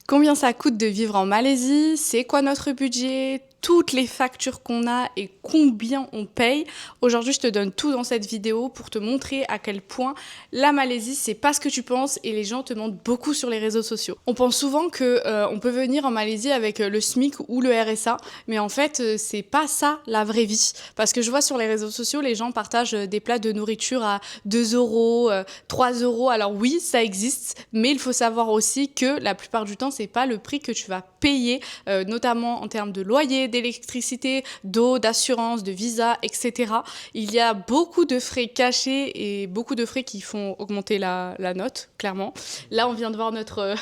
Combien ça coûte de vivre en Malaisie? C'est quoi notre budget? Toutes les factures qu'on a et combien on paye. Aujourd'hui, je te donne tout dans cette vidéo pour te montrer à quel point la Malaisie, c'est pas ce que tu penses et les gens te demandent beaucoup sur les réseaux sociaux. On pense souvent que on peut venir en Malaisie avec le SMIC ou le RSA, mais en fait, c'est pas ça la vraie vie. Parce que je vois sur les réseaux sociaux, les gens partagent des plats de nourriture à 2 €, 3 €. Alors oui, ça existe, mais il faut savoir aussi que la plupart du temps, c'est pas le prix que tu vas payer, notamment en termes de loyer, d'électricité, d'eau, d'assurance, de visa, etc. Il y a beaucoup de frais cachés et beaucoup de frais qui font augmenter la note, clairement. Là, on vient de voir notre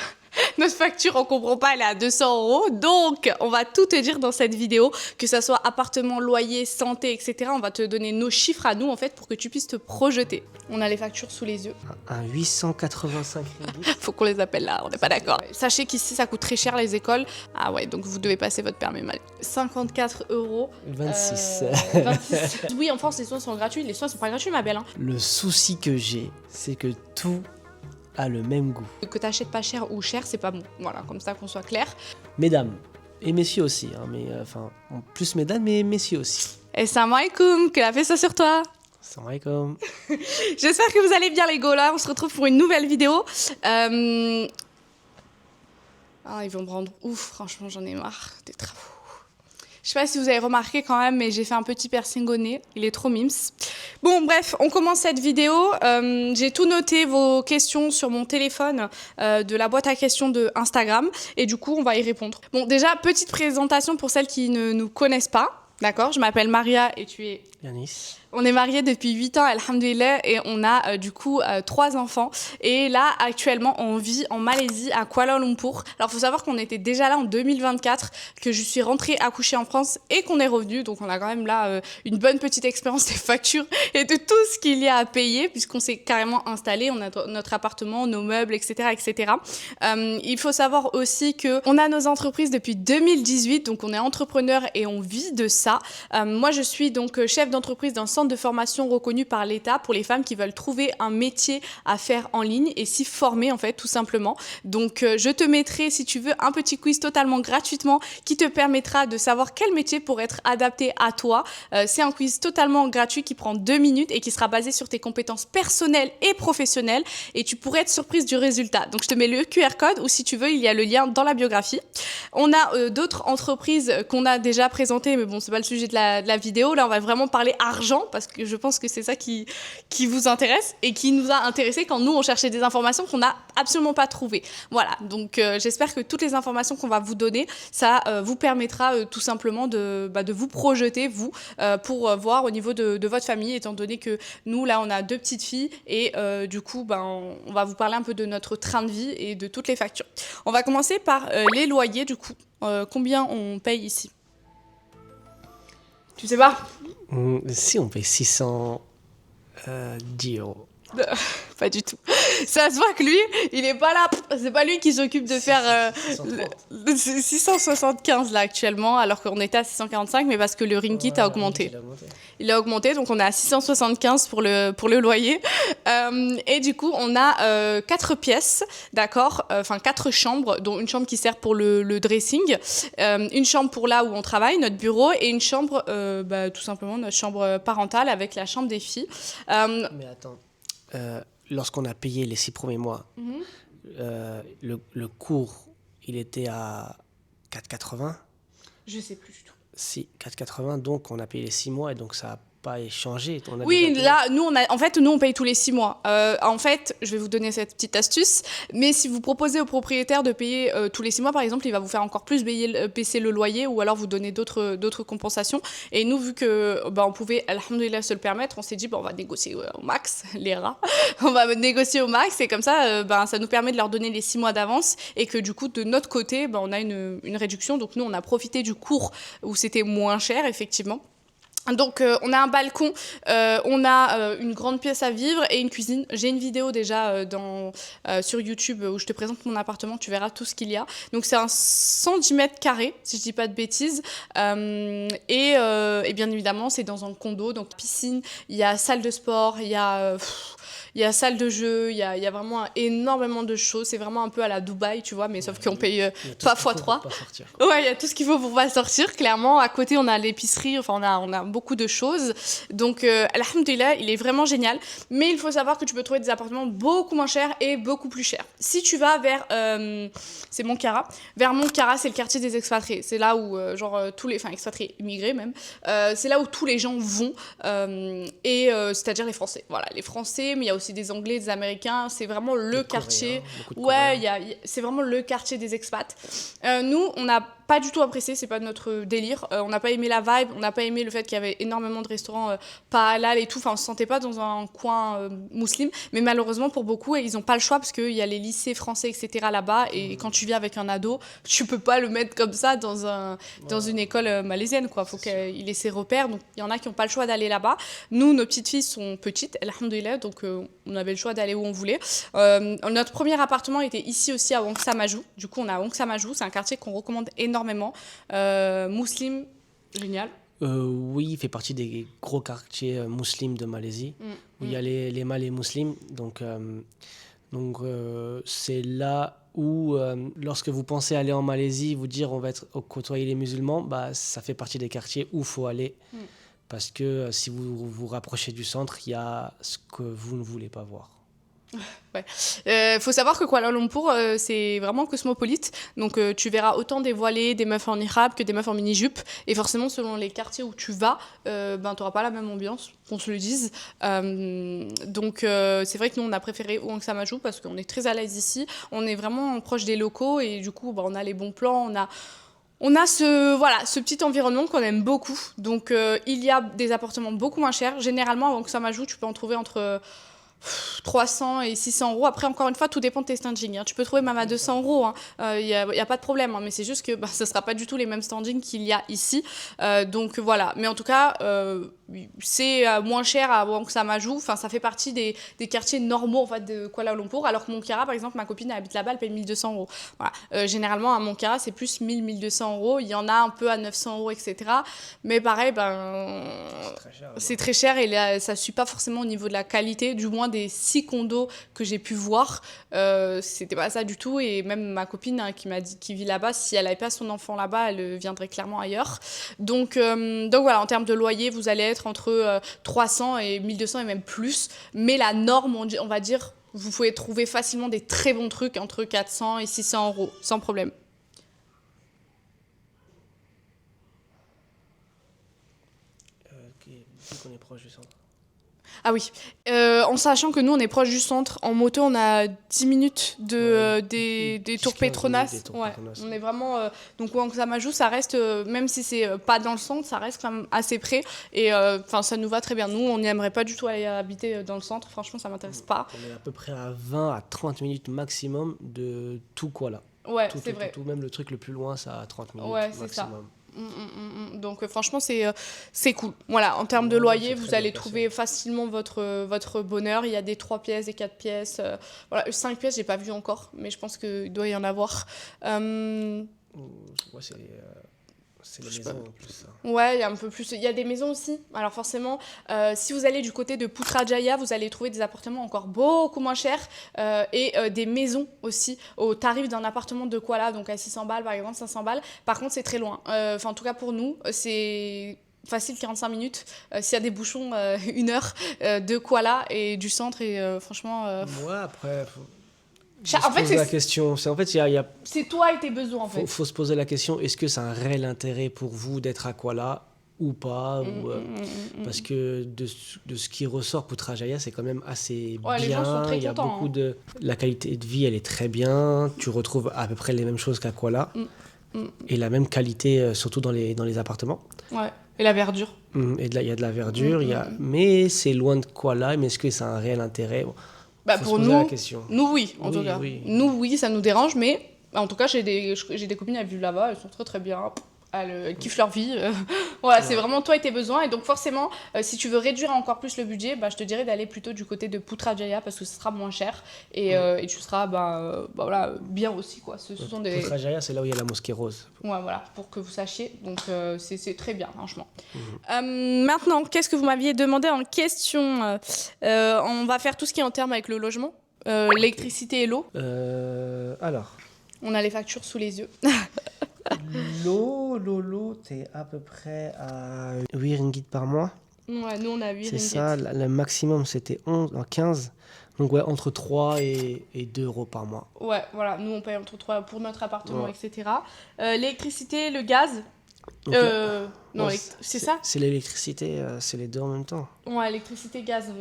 facture, on comprend pas, elle est à 200 €. Donc, on va tout te dire dans cette vidéo, que ça soit appartement, loyer, santé, etc. On va te donner nos chiffres à nous, en fait, pour que tu puisses te projeter. On a les factures sous les yeux. Un 885 ringgit. Faut qu'on les appelle là, on n'est pas d'accord. Sachez qu'ici, ça coûte très cher les écoles. Ah ouais, donc vous devez passer votre permis mal. 54 €. 26. 26. Oui, en France, les soins sont gratuits. Les soins sont pas gratuits, ma belle. Hein. Le souci que j'ai, c'est que tout a le même goût. Que t'achètes pas cher ou cher, c'est pas bon. Voilà, comme ça qu'on soit clair. Mesdames, et messieurs aussi, hein, mais plus mesdames, mais messieurs aussi. Et salam alaikum, que la paix soit sur toi. Salam alaikum. J'espère que vous allez bien les gars, on se retrouve pour une nouvelle vidéo. Ah, ils vont me rendre ouf, franchement j'en ai marre des travaux. Je sais pas si vous avez remarqué quand même, mais j'ai fait un petit piercing au nez, il est trop mims. Bon bref, on commence cette vidéo. J'ai tout noté, vos questions sur mon téléphone de la boîte à questions de Instagram, et du coup on va y répondre. Bon déjà, petite présentation pour celles qui ne nous connaissent pas. D'accord, je m'appelle Maria et tu es... Yanis. On est mariés depuis 8 ans, alhamdoulilah, et on a du coup 3 enfants. Et là, actuellement, on vit en Malaisie, à Kuala Lumpur. Alors, il faut savoir qu'on était déjà là en 2024, que je suis rentrée accoucher en France et qu'on est revenu. Donc, on a quand même là une bonne petite expérience des factures et de tout ce qu'il y a à payer, puisqu'on s'est carrément installé. On a notre appartement, nos meubles, etc. etc. Il faut savoir aussi qu'on a nos entreprises depuis 2018, donc on est entrepreneur et on vit de ça. Moi, je suis donc chef d'entreprise dans centre de formation reconnu par l'État pour les femmes qui veulent trouver un métier à faire en ligne et s'y former en fait tout simplement. Donc je te mettrai si tu veux un petit quiz totalement gratuitement qui te permettra de savoir quel métier pourrait être adapté à toi. C'est un quiz totalement gratuit qui prend 2 minutes et qui sera basé sur tes compétences personnelles et professionnelles et tu pourrais être surprise du résultat. Donc je te mets le QR code ou si tu veux il y a le lien dans la biographie. On a d'autres entreprises qu'on a déjà présentées mais bon c'est pas le sujet de la vidéo. Là on va vraiment parler argent parce que je pense que c'est ça qui vous intéresse et qui nous a intéressés quand nous on cherchait des informations qu'on n'a absolument pas trouvées. Voilà, donc j'espère que toutes les informations qu'on va vous donner, ça vous permettra tout simplement de vous projeter, vous, pour voir au niveau de votre famille, étant donné que nous, là, on a 2 petites filles et du coup, on va vous parler un peu de notre train de vie et de toutes les factures. On va commencer par les loyers, du coup. Combien on paye ici? Tu sais pas? Si on paye 610 €. Pas du tout. Ça se voit que lui, il est pas là. C'est pas lui qui s'occupe de faire 675 là actuellement, alors qu'on était à 645, mais parce que le ringgit a augmenté. Il a augmenté, donc on est à 675 pour le loyer. Et du coup, on a 4 pièces, d'accord, enfin 4 chambres, dont une chambre qui sert pour le dressing, une chambre pour là où on travaille, notre bureau, et une chambre, tout simplement notre chambre parentale avec la chambre des filles. Mais attends. Lorsqu'on a payé les 6 premiers mois, le cours, il était à 4,80. Je sais plus du tout. Si, 4,80, donc on a payé les 6 mois et donc ça n'a pas échangé. Oui, là, nous, on paye tous les 6 mois. En fait, je vais vous donner cette petite astuce, mais si vous proposez au propriétaire de payer tous les 6 mois, par exemple, il va vous faire encore plus baisser le loyer ou alors vous donner d'autres compensations. Et nous, vu que on pouvait, alhamdoulilah, se le permettre, on s'est dit, on va négocier au max, les rats. On va négocier au max et comme ça, ça nous permet de leur donner les 6 mois d'avance et que du coup, de notre côté, on a une réduction. Donc nous, on a profité du cours où c'était moins cher, effectivement. Donc on a un balcon, on a une grande pièce à vivre et une cuisine. J'ai une vidéo déjà sur YouTube où je te présente mon appartement, tu verras tout ce qu'il y a. Donc c'est un 110 mètres carrés, si je dis pas de bêtises. Et bien évidemment, c'est dans un condo, donc piscine, il y a salle de sport, il y a salle de jeu, il y a vraiment énormément de choses. C'est vraiment un peu à la Dubaï, tu vois, mais sauf qu'on paye pas x3. Ouais, il y a tout ce qu'il faut pour pas sortir, clairement. À côté, on a l'épicerie, enfin, on a beaucoup de choses. Donc, alhamdoulilah, il est vraiment génial. Mais il faut savoir que tu peux trouver des appartements beaucoup moins chers et beaucoup plus chers. Si tu vas vers, c'est Montcara. Vers Montcara, c'est le quartier des expatriés. C'est là où, expatriés, immigrés même, c'est là où tous les gens vont. C'est-à-dire les Français. Voilà, les Français, mais il y a aussi des Anglais, des Américains. C'est vraiment le quartier. Ouais, c'est vraiment le quartier des expats. Nous, on n'a pas du tout apprécié, c'est pas notre délire. On n'a pas aimé la vibe, on n'a pas aimé le fait qu'il y avait énormément de restaurants pas halal et tout. Enfin, on se sentait pas dans un coin musulman. Mais malheureusement, pour beaucoup, ils n'ont pas le choix parce qu'il y a les lycées français, etc. là-bas. Et quand tu viens avec un ado, tu peux pas le mettre comme ça dans une école malaisienne, quoi. Faut qu'il ait ses repères. Donc, il y en a qui n'ont pas le choix d'aller là-bas. Nous, nos petites filles sont petites, alhamdoulilah, donc on avait le choix d'aller où on voulait. Notre premier appartement était ici aussi à Wong Samajou. Du coup, on est à Wong Samajou. C'est un quartier qu'on recommande énormément. Muslim, génial. Oui, il fait partie des gros quartiers musulmans de Malaisie, où il y a les Malais musulmans. Donc c'est là où, lorsque vous pensez aller en Malaisie, vous dire on va côtoyer les musulmans, bah, ça fait partie des quartiers où il faut aller. Parce que si vous vous rapprochez du centre, il y a ce que vous ne voulez pas voir. Ouais. Faut savoir que Kuala Lumpur, c'est vraiment cosmopolite. Donc, tu verras autant des voilées, des meufs en hijab que des meufs en mini-jupe. Et forcément, selon les quartiers où tu vas, tu n'auras pas la même ambiance, qu'on se le dise. C'est vrai que nous, on a préféré Wong Samajou parce qu'on est très à l'aise ici. On est vraiment proche des locaux et du coup, on a les bons plans, on a ce petit environnement qu'on aime beaucoup. Donc, il y a des appartements beaucoup moins chers. Généralement, à Wong Samajou, tu peux en trouver entre 300 et 600 euros. Après, encore une fois, tout dépend de tes standings. Tu peux trouver même à 200 euros. Y a pas de problème. Mais c'est juste que ce ne sera pas du tout les mêmes standings qu'il y a ici. Donc voilà. Mais en tout cas, c'est moins cher à Wong Samajou. Enfin, ça fait partie des quartiers normaux en fait, de Kuala Lumpur. Alors que Montcara, par exemple, ma copine elle habite là-bas, elle paye 1200 euros. Voilà. Généralement, à Montcara, c'est plus 1000-1200 euros. Il y en a un peu à 900 euros, etc. Mais pareil, c'est très cher et là, ça ne suit pas forcément au niveau de la qualité, du moins des 6 condos que j'ai pu voir, c'était pas ça du tout. Et même ma copine qui vit là-bas, si elle n'avait pas son enfant là-bas, elle viendrait clairement ailleurs. Donc voilà, en termes de loyer, vous allez être entre 300 et 1200 et même plus. Mais la norme, on va dire, vous pouvez trouver facilement des très bons trucs entre 400 et 600 euros, sans problème. Vu qu'on est proche du centre. Ah oui, en sachant que nous on est proche du centre, en moto on a 10 minutes des tours Petronas. Ouais. On est vraiment donc Wong Samajou, ça reste même si c'est pas dans le centre, ça reste quand même assez près et ça nous va très bien. Nous on n'y aimerait pas du tout aller habiter dans le centre, franchement ça m'intéresse pas. On est à peu près à 20 à 30 minutes maximum de tout Kuala. Ouais, c'est vrai. Tout, même le truc le plus loin, ça a 30 minutes maximum. Ça. Donc franchement c'est cool. Voilà, en termes de loyer, vous allez trouver facilement votre bonheur. Il y a des 3 pièces, des 4 pièces. 5 pièces, j'ai pas vu encore, mais je pense qu'il doit y en avoir. C'est les maisons en plus. Ça. Ouais, il y a un peu plus. Il y a des maisons aussi. Alors forcément, si vous allez du côté de Putrajaya, vous allez trouver des appartements encore beaucoup moins chers et des maisons aussi au tarif d'un appartement de Kuala, donc à 600 balles par exemple, 500 balles. Par contre, c'est très loin. En tout cas pour nous, c'est facile 45 minutes. S'il y a des bouchons, 1 heure de Kuala et du centre et franchement... Ouais, après... En fait, la question. C'est toi et tes besoins, en fait. Faut se poser la question, est-ce que c'est un réel intérêt pour vous d'être à Kuala ou pas parce que de ce qui ressort Putrajaya, c'est quand même assez bien. Les gens sont très il y a contents, beaucoup de... La qualité de vie, elle est très bien. Tu retrouves à peu près les mêmes choses qu'à Kuala. Et la même qualité, surtout dans les appartements. Ouais. Et la verdure. Il y a de la verdure. Mais c'est loin de Kuala. Mais est-ce que c'est un réel intérêt? Pour nous, oui, en tout cas. Oui. Nous, oui, ça nous dérange, mais en tout cas, j'ai des copines qui vivent là-bas, elles sont très très bien. elles kiffent leur vie. Voilà, c'est vraiment toi et tes besoins. Et donc forcément, si tu veux réduire encore plus le budget, je te dirais d'aller plutôt du côté de Putrajaya parce que ce sera moins cher et tu seras voilà, bien aussi, quoi. Ce sont des... Putrajaya, c'est là où il y a la mosquée rose. Ouais, voilà, pour que vous sachiez. Donc c'est très bien, franchement. Maintenant, qu'est-ce que vous m'aviez demandé en question? On va faire tout ce qui est en termes avec le logement, l'électricité et l'eau. Alors. On a les factures sous les yeux. L'eau, t'es à peu près à 8 ringgit par mois. Ouais, nous on a 8 C'est ringgit. ça, le maximum c'était 15. Donc ouais, entre 3 et 2 euros par mois. Ouais, voilà, nous on paye entre 3 pour notre appartement, etc. L'électricité, le gaz. Donc, non, c'est ça? C'est l'électricité, c'est les deux en même temps. Ouais, électricité, gaz,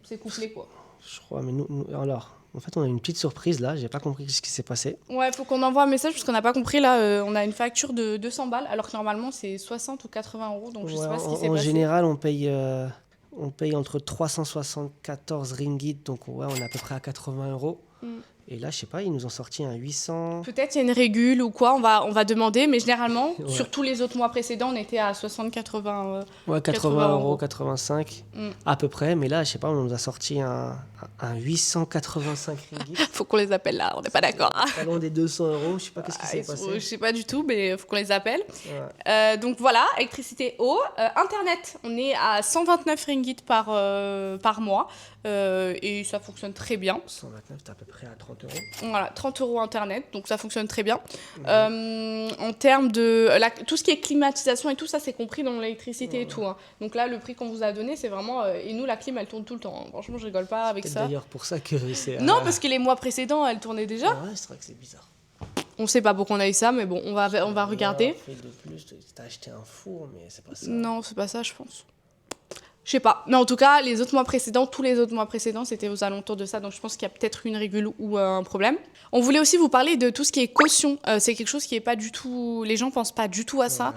c'est couplé, quoi. Je crois, mais alors, en fait, on a une petite surprise là, j'ai pas compris ce qui s'est passé. Ouais, faut qu'on envoie un message parce qu'on n'a pas compris. Là, on a une facture de 200 balles, alors que normalement c'est 60 ou 80 euros, donc je sais pas ce qui s'est passé. En général, on paye entre 374 ringgit, donc ouais, on est à peu près à 80 euros. Et là, je sais pas, ils nous ont sorti un 800. Peut-être il y a une régule ou quoi, on va demander, mais généralement, sur tous les autres mois précédents, on était à 60-80 ouais, 80 euros, 85 à peu près, mais là, je sais pas, on nous a sorti un 885 ringgit. Faut qu'on les appelle là, on n'est pas d'accord. Pas loin des 200 euros, je sais pas qu'est-ce qui s'est passé. Je sais pas du tout, mais faut qu'on les appelle. Ouais. Donc voilà, électricité, eau. Internet, on est à 129 ringgit par mois. Et ça fonctionne très bien. 129, t'es à peu près à 30 euros. Voilà, 30 euros Internet, donc ça fonctionne très bien. En termes de... tout ce qui est climatisation et tout ça, c'est compris dans l'électricité et tout. Hein. Donc là, le prix qu'on vous a donné, c'est vraiment... et nous, la clim, elle tourne tout le temps. Hein. Franchement, je rigole pas avec ça. D'ailleurs pour ça que c'est... Non, parce que les mois précédents, elle tournait déjà. Ouais, c'est vrai que c'est bizarre. On sait pas pourquoi on a eu ça, mais bon, on va regarder. Fait de plus, t'as acheté un four, mais c'est pas ça. Non, c'est pas ça, je pense. Je sais pas. Mais en tout cas, les autres mois précédents, tous les autres mois précédents, c'était aux alentours de ça. Donc je pense qu'il y a peut-être une régule ou un problème. On voulait aussi vous parler de tout ce qui est caution. C'est quelque chose qui est pas du tout... Les gens pensent pas du tout à ça.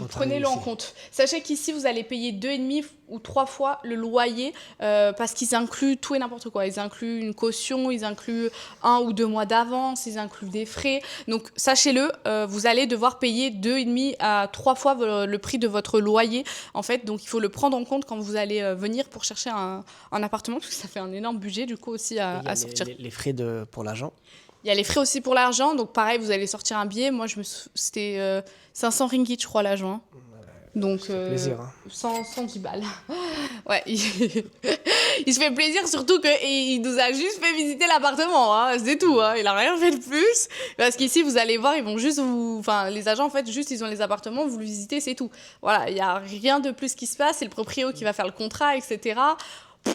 Prenez-le en compte. Sachez qu'ici, vous allez payer 2,5 ou 3 fois le loyer parce qu'ils incluent tout et n'importe quoi. Ils incluent une caution, ils incluent 1 ou 2 mois d'avance, ils incluent des frais. Donc sachez-le, vous allez devoir payer 2,5 à 3 fois le prix de votre loyer. En fait, donc il faut le prendre en compte quand vous allez venir pour chercher un appartement parce que ça fait un énorme budget du coup aussi à sortir. Les frais pour l'agent. Il y a les frais aussi pour l'argent, donc pareil, vous allez sortir un billet. Moi, c'était 500 ringgit, je crois, l'agent. Donc, plaisir, hein. 110 balles. Ouais, il se fait plaisir, surtout qu'il nous a juste fait visiter l'appartement, hein, c'est tout. Hein, il a rien fait de plus. Parce qu'ici, vous allez voir, ils vont juste vous... Enfin, les agents, en fait, juste, ils ont les appartements, vous le visitez, c'est tout. Voilà, il n'y a rien de plus qui se passe. C'est le proprio qui va faire le contrat, etc.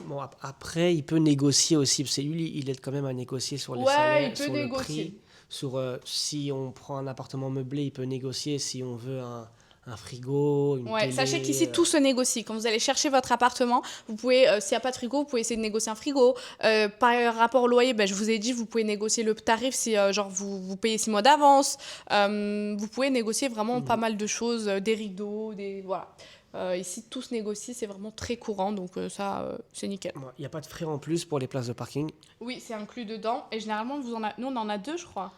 Bon, après, il peut négocier aussi, parce que lui, il aide quand même à négocier sur les salaires, il peut sur négocier. le prix. Sur, si on prend un appartement meublé, il peut négocier si on veut un frigo, une télé. Sachez qu'ici, tout se négocie. Quand vous allez chercher votre appartement, vous pouvez, s'il n'y a pas de frigo, vous pouvez essayer de négocier un frigo. Par rapport au loyer, je vous ai dit, vous pouvez négocier le tarif si vous payez 6 mois d'avance. Vous pouvez négocier vraiment pas mal de choses, des rideaux, voilà. Ici, tout se négocie, c'est vraiment très courant, donc ça, c'est nickel. Il n'y a pas de frais en plus pour les places de parking? Oui, c'est inclus dedans. Et généralement, nous, on en a 2, je crois.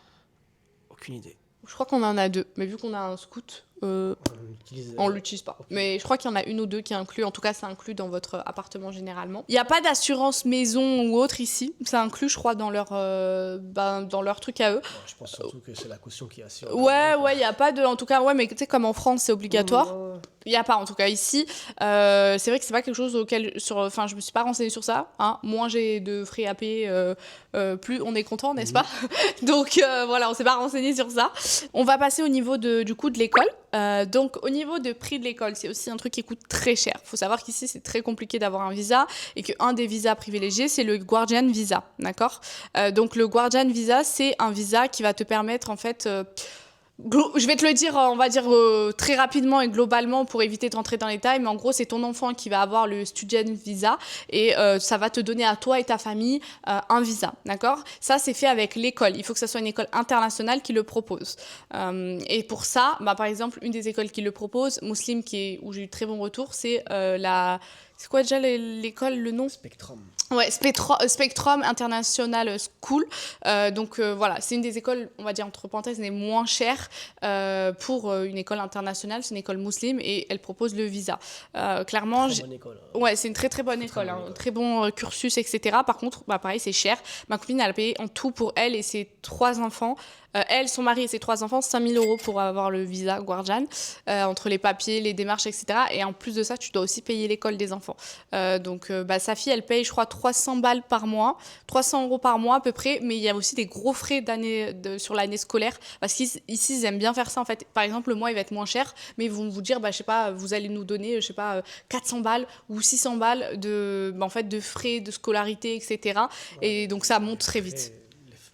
Aucune idée. Je crois qu'on en a 2, mais vu qu'on a un scoot, on l'utilise pas. Okay. Mais je crois qu'il y en a 1 ou 2 qui est inclus. En tout cas, c'est inclus dans votre appartement généralement. Il n'y a pas d'assurance maison ou autre ici. C'est inclus, je crois, dans leur truc à eux. Je pense surtout que c'est la caution qui assure. Ouais, il n'y a pas de... En tout cas, ouais, mais tu sais, comme en France, c'est obligatoire. Il n'y a pas, en tout cas, ici. C'est vrai que c'est pas quelque chose auquel... Enfin, je me suis pas renseignée sur ça. Hein. Moins j'ai de frais à payer, plus on est content, n'est-ce pas? Donc, voilà, on s'est pas renseigné sur ça. On va passer au niveau du coût de l'école. Donc, au niveau de prix de l'école, c'est aussi un truc qui coûte très cher. Il faut savoir qu'ici, c'est très compliqué d'avoir un visa et qu'un des visas privilégiés, c'est le Guardian Visa, d'accord? Donc, le Guardian Visa, c'est un visa qui va te permettre, en fait... je vais te le dire, on va dire très rapidement et globalement pour éviter de rentrer dans les détails, mais en gros, c'est ton enfant qui va avoir le student visa et ça va te donner à toi et ta famille un visa, d'accord? Ça, c'est fait avec l'école. Il faut que ça soit une école internationale qui le propose. Et pour ça, par exemple, une des écoles qui le propose, Muslim, où j'ai eu de très bons retours, c'est C'est quoi déjà l'école, le nom? Spectrum. Ouais, Spectrum International School. Donc voilà, c'est une des écoles, on va dire entre parenthèses, les moins chères pour une école internationale. C'est une école musulmane et elle propose le visa. Clairement, Très bonne école. ouais, c'est une très très bonne école, hein, très bon cursus, etc. Par contre, bah, pareil, c'est cher. Ma copine, elle a payé en tout pour elle et ses 3 enfants. Elle, son mari et ses 3 enfants, 5 000 € pour avoir le visa Guardian, entre les papiers, les démarches, etc. Et en plus de ça, tu dois aussi payer l'école des enfants. Donc, bah, sa fille, elle paye, je crois, 300 balles par mois, 300 € par mois à peu près. Mais il y a aussi des gros frais sur l'année scolaire. Parce qu'ici, ils aiment bien faire ça, en fait. Par exemple, le mois, il va être moins cher, mais ils vont vous dire, bah, je sais pas, vous allez nous donner, je sais pas, 400 balles ou 600 balles en fait, de frais de scolarité, etc. Et donc, ça monte très vite.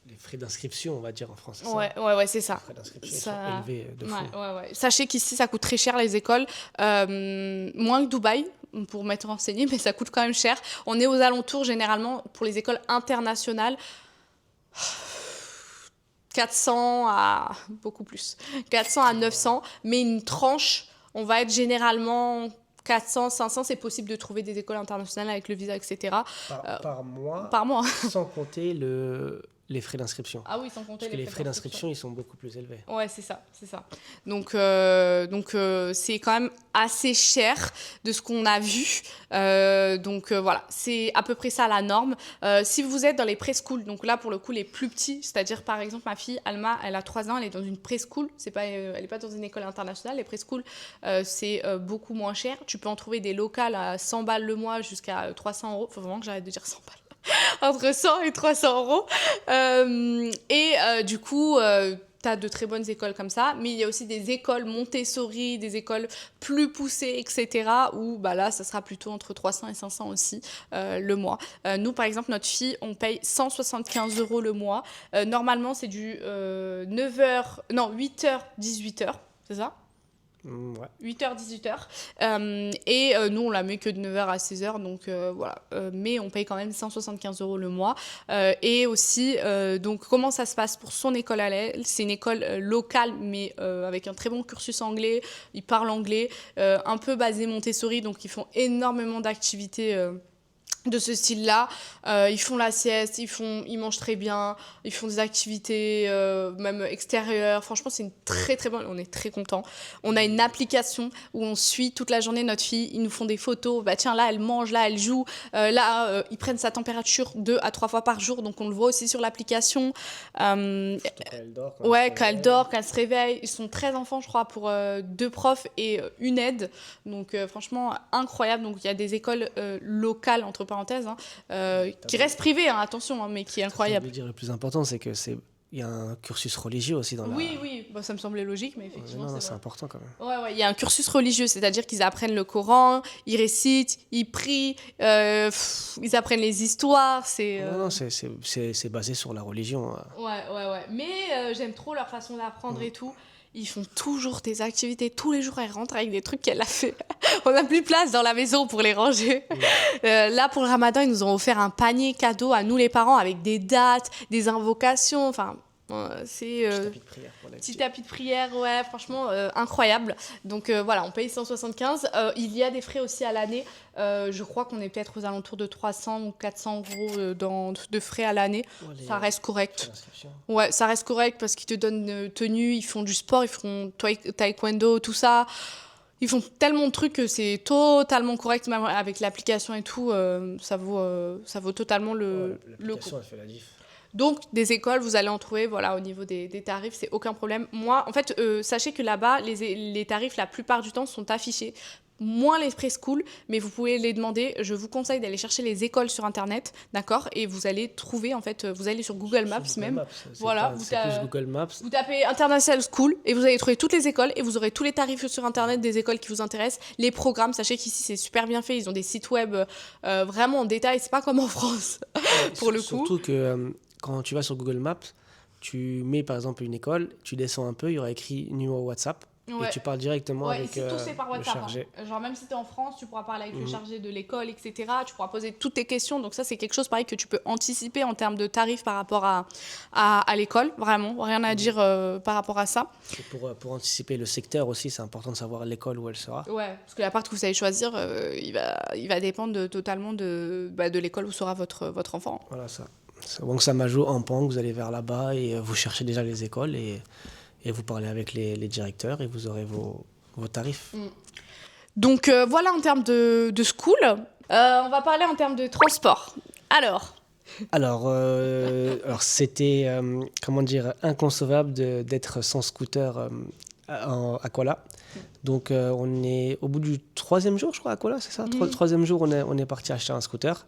Les frais d'inscription, on va dire en France. Ouais, c'est ça. Les frais d'inscription sont élevés de fou. Ouais. Sachez qu'ici, ça coûte très cher les écoles. Moins que Dubaï, pour m'être renseigné, mais ça coûte quand même cher. On est aux alentours, généralement, pour les écoles internationales, 400 à... beaucoup plus. 400 à 900, mais une tranche, on va être généralement... 400, 500, c'est possible de trouver des écoles internationales avec le visa, etc. Par mois. Par mois. Sans compter les frais d'inscription. Ah oui, sans compter Parce que les frais d'inscription, ils sont beaucoup plus élevés. Ouais, c'est ça. Donc, c'est quand même assez cher de ce qu'on a vu. Donc, voilà, c'est à peu près ça la norme. Si vous êtes dans les preschool, donc là, pour le coup, les plus petits, c'est-à-dire, par exemple, ma fille, Alma, elle a 3 ans, elle est dans une preschool. Elle n'est pas dans une école internationale. Les preschool, c'est beaucoup moins cher. Tu peux en trouver des locales à 100 balles le mois jusqu'à 300 €. Il faut vraiment que j'arrête de dire 100 balles. Entre 100 et 300 €. Du coup, tu as de très bonnes écoles comme ça, mais il y a aussi des écoles Montessori, des écoles plus poussées, etc., où bah, là, ça sera plutôt entre 300 et 500 aussi le mois. Nous, par exemple, notre fille, on paye 175 € le mois. Normalement, c'est du 8h, 18h, c'est ça ? Ouais. 8h, 18h. Et nous, on la met que de 9h à 16h. Donc voilà. Mais on paye quand même 175 € le mois. Et aussi, donc, comment ça se passe pour son école à elle? C'est une école locale, mais avec un très bon cursus anglais. Ils parlent anglais. Un peu basé Montessori. Donc, ils font énormément d'activités de ce style-là. Ils font la sieste, ils mangent très bien, ils font des activités même extérieures. Franchement, c'est une très très bonne... On est très contents. On a une application où on suit toute la journée notre fille. Ils nous font des photos. Bah tiens, là, elle mange, là, elle joue. Ils prennent sa température 2 à 3 fois par jour. Donc, on le voit aussi sur l'application. Quand elle dort. Quand elle dort, quand elle se réveille. Ils sont 13 enfants, je crois, pour 2 profs et une aide. Donc, franchement, incroyable. Donc, il y a des écoles locales, entre parenthèses, qui reste privée, attention, mais qui est incroyable. Je veux dire, le plus important, c'est que il y a un cursus religieux aussi dans Oui, bon, ça me semblait logique, mais effectivement, c'est important quand même. Ouais, il y a un cursus religieux, c'est-à-dire qu'ils apprennent le Coran, ils récitent, ils prient, ils apprennent les histoires. Non, c'est basé sur la religion. Ouais. Mais j'aime trop leur façon d'apprendre et tout. Ils font toujours des activités. Tous les jours, elle rentre avec des trucs qu'elle a fait. On n'a plus de place dans la maison pour les ranger. Là, pour le Ramadan, ils nous ont offert un panier cadeau à nous, les parents, avec des dates, des invocations. Enfin, c'est... Petit tapis de prière pour les petit tapis de prière, ouais, franchement, incroyable. Donc, voilà, on paye 175. Il y a des frais aussi à l'année. Je crois qu'on est peut-être aux alentours de 300 ou 400 € de frais à l'année. Ça reste correct. Ouais, ça reste correct parce qu'ils te donnent tenue, ils font du sport, ils font taekwondo, tout ça. Ils font tellement de trucs que c'est totalement correct, même avec l'application et tout. Ça vaut totalement le coup. L'application, elle fait la diff. Donc, des écoles, vous allez en trouver, voilà, au niveau des tarifs, c'est aucun problème. Moi, en fait, sachez que là-bas, les tarifs, la plupart du temps, sont affichés. Moins les preschool, mais vous pouvez les demander. Je vous conseille d'aller chercher les écoles sur Internet, d'accord? Et vous allez trouver, en fait, vous allez sur Google Maps même. Voilà, c'est plus Google Maps. Vous tapez International School et vous allez trouver toutes les écoles et vous aurez tous les tarifs sur Internet des écoles qui vous intéressent. Les programmes, sachez qu'ici, c'est super bien fait. Ils ont des sites web vraiment en détail. C'est pas comme en France, pour le coup. Surtout que quand tu vas sur Google Maps, tu mets par exemple une école, tu descends un peu, il y aura écrit numéro WhatsApp. Ouais. et tu parles directement avec ici, tout c'est par le WhatsApp. chargé. Genre, même si tu es en France, tu pourras parler avec le chargé de l'école, etc. Tu pourras poser toutes tes questions. Donc, ça, c'est quelque chose, pareil, que tu peux anticiper en termes de tarifs par rapport à l'école. Vraiment, rien à dire par rapport à ça. Et pour anticiper le secteur aussi, c'est important de savoir l'école où elle sera. Ouais, parce que l'appart que vous allez choisir, il va dépendre totalement de l'école où sera votre enfant. Voilà ça. Donc ça m'ajoute en Pang, vous allez vers là-bas et vous cherchez déjà les écoles et vous parlez avec les directeurs et vous aurez vos tarifs. Donc voilà en termes de school. On va parler en termes de transport. Alors, c'était, comment dire, inconcevable d'être sans scooter à Kuala. Donc on est au bout du 3e jour, je crois, à Kuala, c'est ça? 3e jour, on est parti acheter un scooter.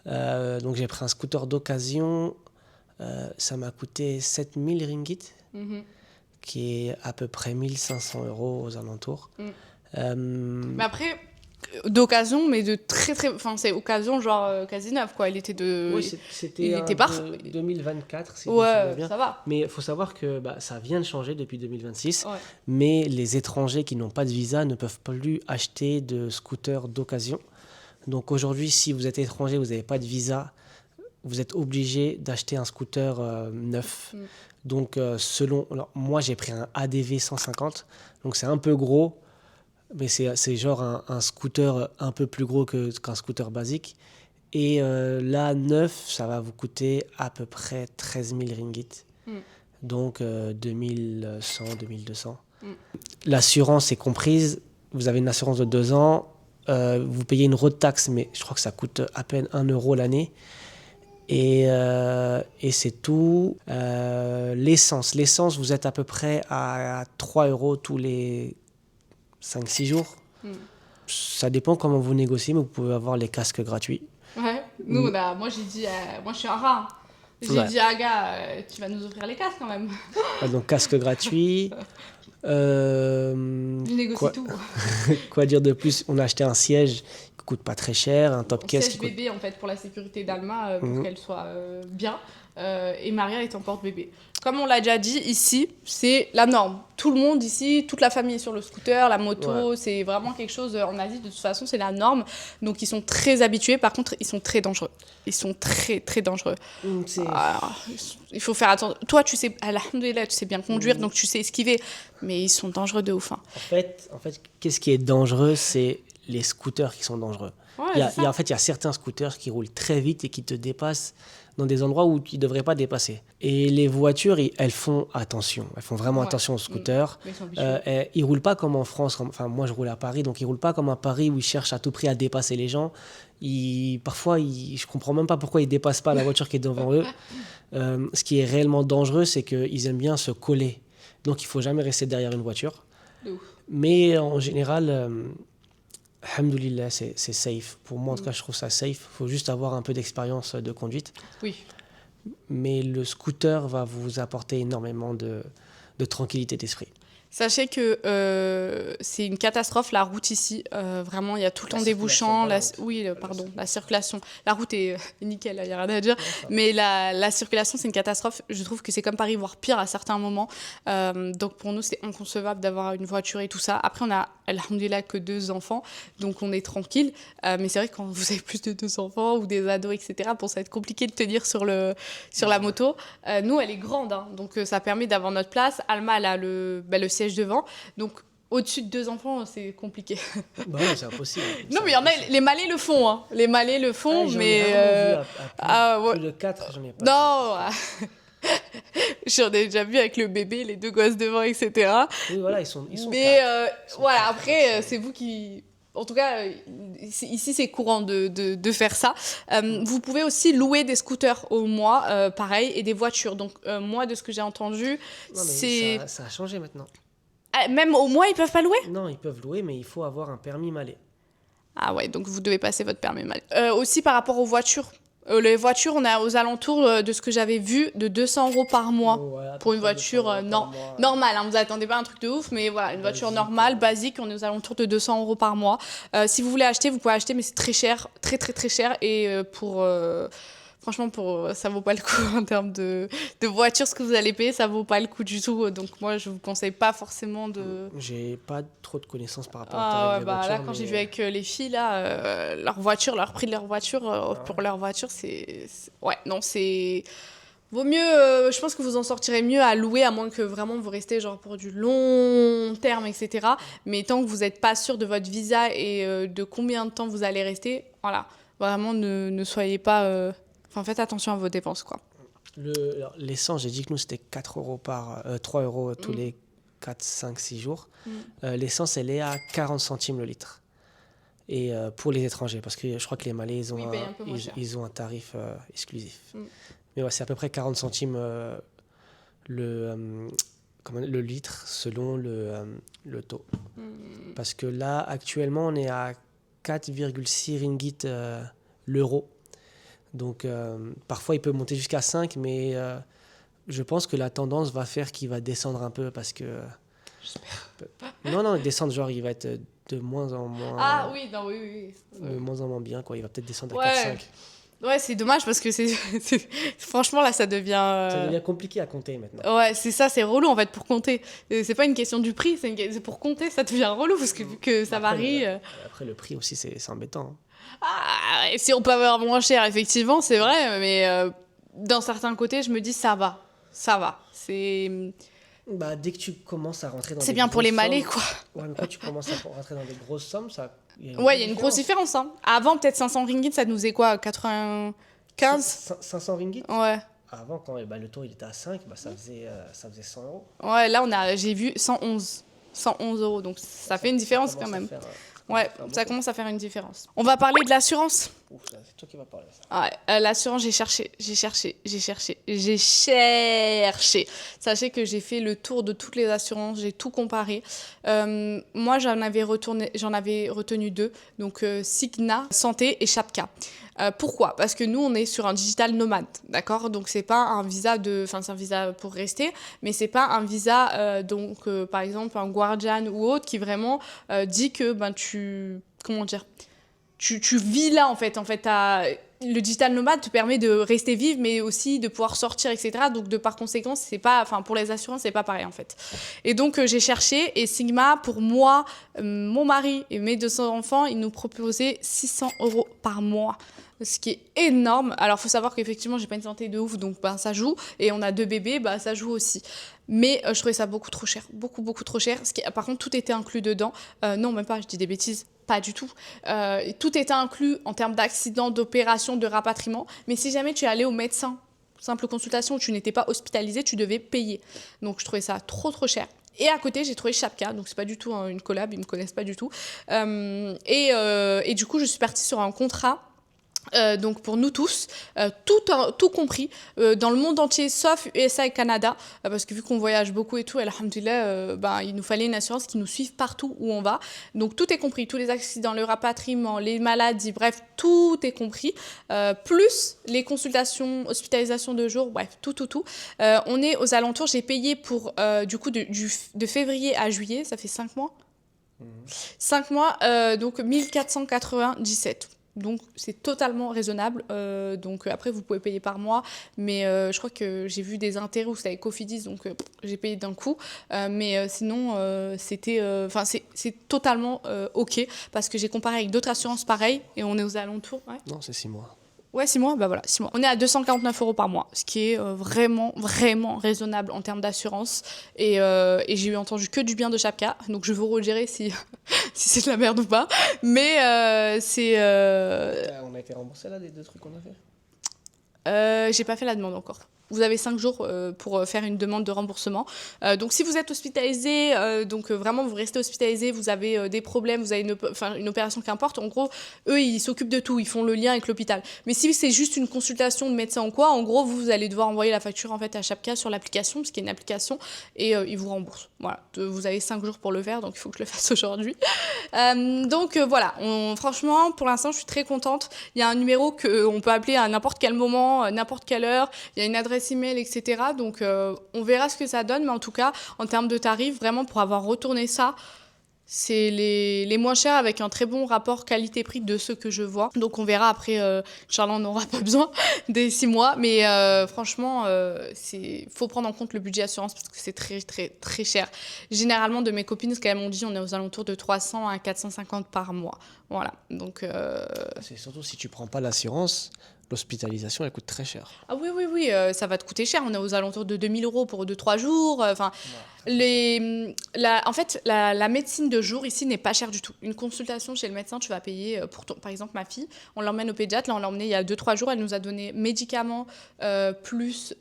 Donc j'ai pris un scooter d'occasion. Ça m'a coûté 7000 ringgit, qui est à peu près 1500 € aux alentours. mais après, d'occasion, mais de très très. Enfin, c'est occasion, genre quasi neuf, quoi. Il était de. Oui, c'était il était parfait. 2024, si je me souviens bien. Ça va. Mais il faut savoir que ça vient de changer depuis 2026. Ouais. Mais les étrangers qui n'ont pas de visa ne peuvent plus acheter de scooters d'occasion. Donc aujourd'hui, si vous êtes étranger, vous n'avez pas de visa, vous êtes obligé d'acheter un scooter neuf. Donc alors, moi j'ai pris un ADV 150, donc c'est un peu gros, mais c'est genre un scooter un peu plus gros qu'un scooter basique. Et là, neuf, ça va vous coûter à peu près 13 000 ringgit. Donc 2100, 2200. L'assurance est comprise, vous avez une assurance de 2 ans. Vous payez une road tax, mais je crois que ça coûte à peine 1 € l'année. Et c'est tout. L'essence, vous êtes à peu près à 3 € tous les 5-6 jours. Ça dépend comment vous négociez, mais vous pouvez avoir les casques gratuits. Ouais, nous, moi j'ai dit, moi je suis un rat. J'ai dit à Aga, tu vas nous offrir les casques quand même. Donc casque gratuit. Je négocie tout. Quoi dire de plus? On a acheté un siège qui coûte pas très cher, un top case siège bébé en fait pour la sécurité d'Alma pour qu'elle soit bien. Et Maria est en porte-bébé. Comme on l'a déjà dit, ici, c'est la norme. Tout le monde ici, toute la famille est sur le scooter, la moto, c'est vraiment quelque chose en Asie, de toute façon, c'est la norme. Donc, ils sont très habitués. Par contre, ils sont très dangereux. Ils sont très, très dangereux. Il faut faire attention. Toi, tu sais, alhamdoulilah, tu sais bien conduire, donc tu sais esquiver. Mais ils sont dangereux de ouf. Hein. En fait, qu'est-ce qui est dangereux? C'est les scooters qui sont dangereux. Ouais, il y a certains scooters qui roulent très vite et qui te dépassent dans des endroits où ils ne devraient pas dépasser. Et les voitures, elles font attention. Elles font vraiment attention aux scooters. Ils ne roulent pas comme en France. Enfin, moi, je roule à Paris, donc ils ne roulent pas comme à Paris où ils cherchent à tout prix à dépasser les gens. Parfois, je ne comprends même pas pourquoi ils ne dépassent pas la voiture qui est devant eux. Ce qui est réellement dangereux, c'est qu'ils aiment bien se coller. Donc, il ne faut jamais rester derrière une voiture. Mais en général... alhamdoulilah, c'est safe. Pour moi, en tout cas, je trouve ça safe. Il faut juste avoir un peu d'expérience de conduite. Oui. Mais le scooter va vous apporter énormément de tranquillité d'esprit. Sachez que c'est une catastrophe la route ici. Vraiment, il y a tout le temps des bouchons. La circulation. La route est nickel, il n'y a rien à dire. Mais la circulation, c'est une catastrophe. Je trouve que c'est comme Paris, voire pire à certains moments. Donc pour nous, c'est inconcevable d'avoir une voiture et tout ça. Après, on a, alhamdoulilah, que 2 enfants. Donc on est tranquille. Mais c'est vrai que quand vous avez plus de 2 enfants ou des ados, etc., ça va être compliqué de tenir sur la moto. Nous, elle est grande. Hein, donc ça permet d'avoir notre place. Alma, elle a le siège devant. Donc, au-dessus de 2 enfants, c'est compliqué. Bah c'est impossible. Non, mais il y en a, les Malais le font. Hein. Les Malais le font, mais... plus de 4, j'en ai pas. Non J'en ai déjà vu avec le bébé, les 2 gosses devant, etc. Oui, voilà, ils sont mais voilà, après, c'est vous qui... En tout cas, ici, c'est courant de faire ça. Vous pouvez aussi louer des scooters au mois, pareil, et des voitures. Donc, moi, de ce que j'ai entendu, c'est... Ça a changé maintenant. Même au mois, ils peuvent pas louer? Non, ils peuvent louer, mais il faut avoir un permis malais. Ah ouais, donc vous devez passer votre permis malais. Aussi, par rapport aux voitures. Les voitures, on est aux alentours de ce que j'avais vu, de 200 € par mois pour une voiture normale. Hein, vous attendez pas un truc de ouf, mais voilà, une voiture normale, basique, on est aux alentours de 200 € par mois. Si vous voulez acheter, vous pouvez acheter, mais c'est très cher, très très très cher. Et franchement, ça vaut pas le coup en termes de voiture, ce que vous allez payer, ça vaut pas le coup du tout. Donc moi, je vous conseille pas forcément de... J'ai pas trop de connaissances par rapport au Ah tarif ouais, des bah voitures. là, quand j'ai vu avec les filles, là, leur voiture, leur prix de leur voiture, pour leur voiture, ouais, non, c'est... Vaut mieux, je pense que vous en sortirez mieux à louer, à moins que vraiment vous restez genre pour du long terme, etc. Mais tant que vous n'êtes pas sûr de votre visa et de combien de temps vous allez rester, voilà, vraiment ne soyez pas... Enfin, faites attention à vos dépenses, quoi. Alors, l'essence, j'ai dit que nous, c'était 3 euros tous les 4, 5, 6 jours. L'essence, elle est à 40 centimes le litre. Et pour les étrangers, parce que je crois que les Malais, ils ont un tarif exclusif. Mais ouais, c'est à peu près 40 centimes le litre selon le taux. Parce que là, actuellement, on est à 4,6 ringgit l'euro. Donc, parfois, il peut monter jusqu'à 5, mais je pense que la tendance va faire qu'il va descendre un peu parce que... J'espère. Non, descendre, genre, il va être de moins en moins... Ah oui, non, oui. De moins en moins bien, quoi. Il va peut-être descendre à Ouais. 4-5. Ouais, c'est dommage parce que franchement, là, ça devient... Ça devient compliqué à compter maintenant. Ouais, c'est ça, c'est relou en fait pour compter. C'est pas une question du prix, c'est pour compter, ça devient relou parce que vu que ça varie. Après, le prix aussi, c'est embêtant. Ah, et si on peut avoir moins cher, effectivement, c'est vrai, mais d'un certain côté, je me dis ça va. C'est Dès que tu commences à rentrer dans c'est bien pour les Malais, quoi. Ouais, mais quand tu commences à rentrer dans des grosses sommes, il y a une grosse différence. Hein. Avant, peut-être 500 ringgit, ça nous faisait quoi 95 500 ringgit. Ouais. Avant, quand le taux il était à 5, ça faisait 100 euros. Ouais, là, j'ai vu 111 euros, donc ça fait une différence quand même. Ouais, ça commence à faire une différence. On va parler de l'assurance. Ouf, c'est toi qui vas parler de ça. Ouais, l'assurance, j'ai cherché. Sachez que j'ai fait le tour de toutes les assurances, j'ai tout comparé. Moi, j'en avais retenu 2, donc Cigna Santé et Chapka. Pourquoi ? Parce que nous, on est sur un digital nomade, d'accord ? Donc, c'est pas un visa c'est un visa pour rester, mais c'est pas un visa, par exemple, un Guardian ou autre qui vraiment dit que tu vis là, en fait. Le digital nomade te permet de rester vivre, mais aussi de pouvoir sortir, etc. Donc, par conséquent, pour les assurances, c'est pas pareil, en fait. Et donc, j'ai cherché, et Sigma, pour moi, mon mari et mes 200 enfants, ils nous proposaient 600 euros par mois. Ce qui est énorme. Alors, il faut savoir qu'effectivement, j'ai pas une santé de ouf, donc ça joue. Et on a 2 bébés, ça joue aussi. Mais je trouvais ça beaucoup trop cher. Beaucoup, beaucoup trop cher. Par contre, tout était inclus dedans. Non, même pas, je dis des bêtises. Pas du tout. Tout était inclus en termes d'accidents, d'opérations, de rapatriement. Mais si jamais tu es allé au médecin, simple consultation, où tu n'étais pas hospitalisé, tu devais payer. Donc, je trouvais ça trop, trop cher. Et à côté, j'ai trouvé Chapka, donc c'est pas du tout une collab, ils me connaissent pas du tout. Et du coup, je suis partie sur un contrat. Donc pour nous tous, tout compris, dans le monde entier, sauf USA et Canada, parce que vu qu'on voyage beaucoup et tout, alhamdoulilah, il nous fallait une assurance qui nous suive partout où on va. Donc tout est compris, tous les accidents, le rapatriement, les maladies, bref, tout est compris, plus les consultations, hospitalisation de jour, bref, tout. On est aux alentours, j'ai payé pour, du coup, de février à juillet, ça fait 5 mois. 5 mois, donc 1497. Donc, c'est totalement raisonnable. Donc, après, vous pouvez payer par mois. Mais je crois que j'ai vu des intérêts où c'était avec Cofidis. Donc, j'ai payé d'un coup. Mais sinon, c'est totalement OK. Parce que j'ai comparé avec d'autres assurances pareilles. Et on est aux alentours. Ouais. Non, c'est 6 mois. Ouais, 6 mois, voilà, 6 mois. On est à 249 euros par mois, ce qui est vraiment, vraiment raisonnable en termes d'assurance. Et j'ai entendu que du bien de Chapka, donc je vous redirai si c'est de la merde ou pas. Mais On a été remboursé là des 2 trucs qu'on a fait j'ai pas fait la demande encore. Vous avez 5 jours pour faire une demande de remboursement. Donc, si vous êtes hospitalisé, vraiment, vous restez hospitalisé, vous avez des problèmes, vous avez une opération qu'importe, en gros, eux, ils s'occupent de tout, ils font le lien avec l'hôpital. Mais si c'est juste une consultation de médecin ou quoi, en gros, vous allez devoir envoyer la facture en fait, à Chapka sur l'application, parce qu'il y a une application, et ils vous remboursent. Voilà, vous avez 5 jours pour le faire, donc il faut que je le fasse aujourd'hui. Voilà, franchement, pour l'instant, je suis très contente. Il y a un numéro qu'on peut appeler à n'importe quel moment, n'importe quelle heure. Il y a une adresse email, etc. Donc, on verra ce que ça donne. Mais en tout cas, en termes de tarifs, vraiment, pour avoir retourné ça, C'est les moins chers avec un très bon rapport qualité-prix de ceux que je vois. Donc on verra après, Inch'Allah, on n'aura pas besoin des 6 mois. Mais franchement, faut prendre en compte le budget assurance parce que c'est très, très, très cher. Généralement, de mes copines, ce qu'elles m'ont dit, on est aux alentours de 300 à 450 par mois. Voilà. Donc, C'est surtout si tu prends pas l'assurance, l'hospitalisation, elle coûte très cher. ah oui, ça va te coûter cher. On est aux alentours de 2000 euros pour 2-3 jours. Enfin, en fait, la médecine de jour ici n'est pas chère du tout. Une consultation chez le médecin, tu vas payer par exemple, ma fille, on l'emmène au pédiatre. Là, on l'a emmenée il y a 2-3 jours. Elle nous a donné médicaments plus,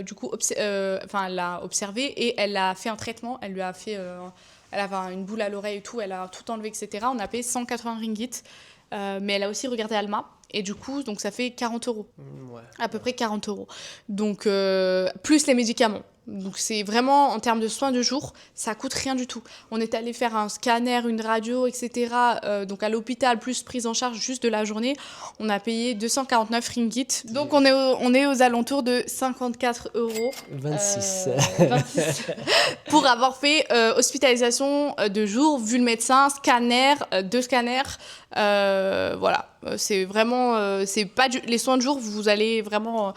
du coup, elle l'a observé et elle a fait un traitement. Elle lui a fait, elle avait une boule à l'oreille et tout. Elle a tout enlevé, etc. On a payé 180 ringgit. Mais elle a aussi regardé Alma. Et du coup, donc ça fait 40 euros. Ouais. À peu près 40 euros. Donc, plus les médicaments. Donc, c'est vraiment, en termes de soins de jour, ça coûte rien du tout. On est allé faire un scanner, une radio, etc. Donc, à l'hôpital, plus prise en charge juste de la journée. On a payé 249 ringgit. Donc, on est aux alentours de 54 euros. 26. 26. Pour avoir fait hospitalisation de jour, vu le médecin, scanner, 2 scanners. Voilà. C'est vraiment c'est pas les soins de jour, vous allez vraiment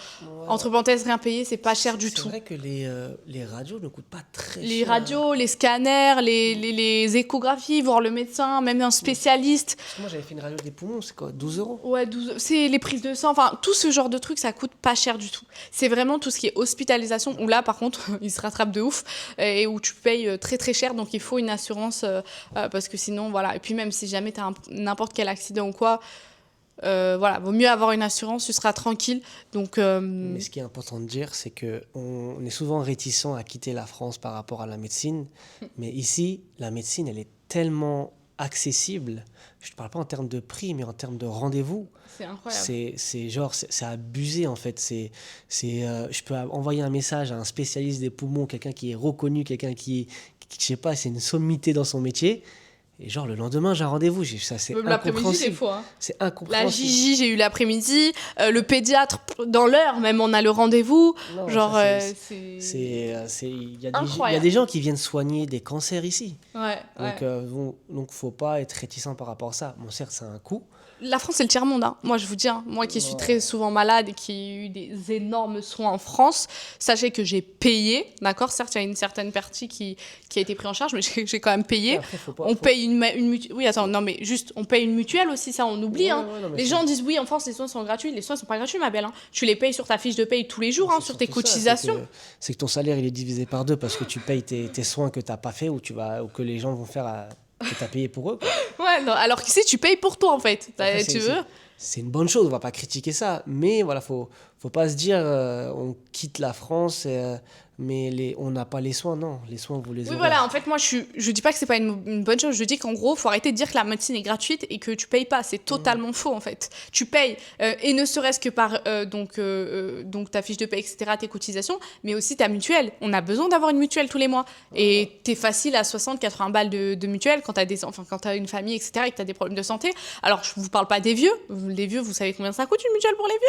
entre parenthèses rien payer, c'est pas cher du tout. C'est vrai que les radios ne coûtent pas très cher. Les radios, les scanners, les échographies, voir le médecin, même un spécialiste. Parce que moi j'avais fait une radio des poumons, c'est quoi, 12 euros? Ouais, 12, c'est les prises de sang, enfin tout ce genre de trucs, ça coûte pas cher du tout. C'est vraiment tout ce qui est hospitalisation où là par contre ils se rattrapent de ouf et où tu payes très très cher, donc il faut une assurance parce que sinon voilà. Et puis même si jamais t'as n'importe quel accident ou quoi. Voilà, vaut mieux avoir une assurance, tu seras tranquille. Donc, Mais ce qui est important de dire, c'est qu'on est souvent réticent à quitter la France par rapport à la médecine. Mais ici, la médecine, elle est tellement accessible. Je ne te parle pas en termes de prix, mais en termes de rendez-vous. C'est incroyable. C'est abusé en fait. Je peux envoyer un message à un spécialiste des poumons, quelqu'un qui est reconnu, quelqu'un qui je sais pas, c'est une sommité dans son métier. Et genre, le lendemain, j'ai un rendez-vous. Ça, c'est l'après-midi, des fois. Hein. C'est La incompréhensible. Gigi, j'ai eu l'après-midi. Le pédiatre, dans l'heure, même, on a le rendez-vous. Non, genre, il y a incroyable. des gens qui viennent soigner des cancers ici. Ouais, Donc, faut pas être réticent par rapport à ça. Bon, certes, ça a un coût. La France, c'est le tiers-monde. Hein. Moi, je vous dis, hein, moi qui suis très souvent malade et qui ai eu des énormes soins en France, sachez que j'ai payé, d'accord ? Certes, il y a une certaine partie qui a été prise en charge, mais j'ai quand même payé. Après, on paye une mutuelle. Oui, attends, non, mais juste, on paye une mutuelle aussi, ça, on oublie. Les gens disent, oui, en France, les soins sont gratuits. Les soins ne sont pas gratuits, ma belle. Hein. Tu les payes sur ta fiche de paye tous les jours, sur tes cotisations. C'est que ton salaire, il est divisé par 2 parce que tu payes tes soins que tu n'as pas fait ou que les gens vont faire que tu as payé pour eux. Quoi. Ouais, non, alors qu'ici, tu payes pour toi, en fait. Après, tu veux c'est une bonne chose, on va pas critiquer ça. Mais voilà, faut pas se dire on quitte la France, mais on n'a pas les soins. Non, les soins, vous les aurez. Oui, voilà, en fait, moi, je dis pas que c'est pas une bonne chose. Je dis qu'en gros, faut arrêter de dire que la médecine est gratuite et que tu payes pas. C'est totalement faux, en fait. Tu payes, et ne serait-ce que par donc ta fiche de paie, etc., tes cotisations, mais aussi ta mutuelle. On a besoin d'avoir une mutuelle tous les mois. Et t'es facile à 60-80 balles de mutuelle quand t'as une famille, etc., et que t'as des problèmes de santé. Alors, je vous parle pas des vieux. Les vieux, vous savez combien ça coûte une mutuelle pour les vieux ?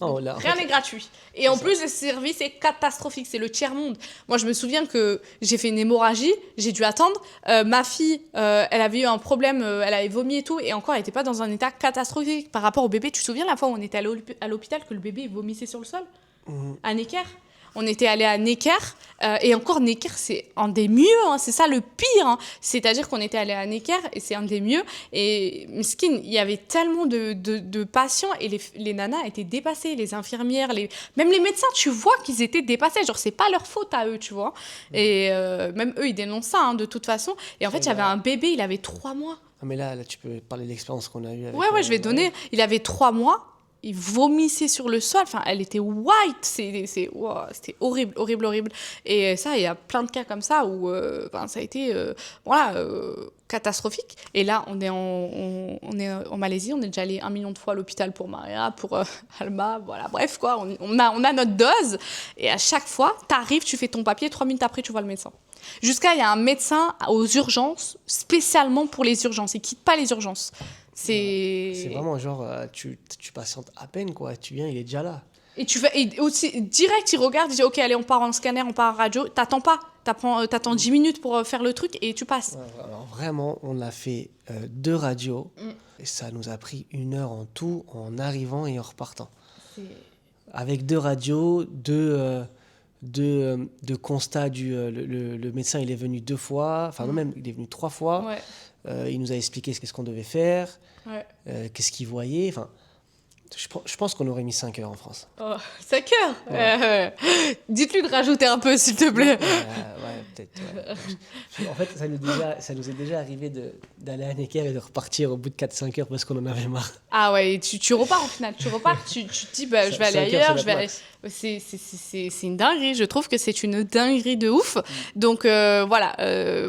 Non, là, rien n'est gratuit. Et en plus, le service est catastrophique. C'est le tiers-monde. Moi, je me souviens que j'ai fait une hémorragie. J'ai dû attendre. Ma fille, elle avait eu un problème. Elle avait vomi et tout. Et encore, elle n'était pas dans un état catastrophique par rapport au bébé. Tu te souviens la fois où on était allé à l'hôpital que le bébé vomissait sur le sol à Necker ? On était allé à Necker, et encore Necker, c'est un des mieux, hein, c'est ça le pire. Hein. C'est-à-dire qu'on était allé à Necker, et c'est un des mieux. Et Miskin, il y avait tellement de patients, et les nanas étaient dépassées, les infirmières, même les médecins, tu vois qu'ils étaient dépassés. Genre, c'est pas leur faute à eux, tu vois. Et même eux, ils dénoncent ça, hein, de toute façon. Et en fait, il y avait un bébé, il avait 3 mois. Ah, mais là, tu peux parler de l'expérience qu'on a eue. Ouais, je vais donner. Il avait 3 mois. Il vomissait sur le sol, enfin, elle était white, c'était horrible. Et ça, il y a plein de cas comme ça où ça a été catastrophique. Et là, on est en Malaisie, on est déjà allé 1 million de fois à l'hôpital pour Maria, pour Alma, voilà, bref, quoi, on a notre dose. Et à chaque fois, t'arrives, tu fais ton papier, 3 minutes après, tu vois le médecin. Il y a un médecin aux urgences, spécialement pour les urgences, il quitte pas les urgences. C'est vraiment genre, tu patientes à peine, quoi. Tu viens, il est déjà là. Et aussi, direct, il regarde, il dit, OK, allez, on part en scanner, on part en radio. T'attends pas. T'attends 10 minutes pour faire le truc et tu passes. Ouais, alors vraiment, on a fait 2 radios et ça nous a pris 1 heure en tout en arrivant et en repartant. Avec 2 radios, deux constats le médecin il est venu 2 fois, enfin non même il est venu 3 fois. Ouais. Il nous a expliqué qu'est-ce qu'on devait faire, Ouais. qu'est-ce qu'il voyait. Enfin, je pense qu'on aurait mis 5 heures en France. Oh, 5 heures. Ouais. Dites-lui de rajouter un peu, s'il te plaît. Ouais, peut-être. Ouais. En fait, ça nous est déjà arrivé d'aller à Necker et de repartir au bout de 4-5 heures parce qu'on en avait marre. Ah ouais, tu repars au final. Tu repars, tu te dis, bah, je vais aller 5 heures, ailleurs. c'est notre max. C'est une dinguerie. Je trouve que c'est une dinguerie de ouf. Donc voilà,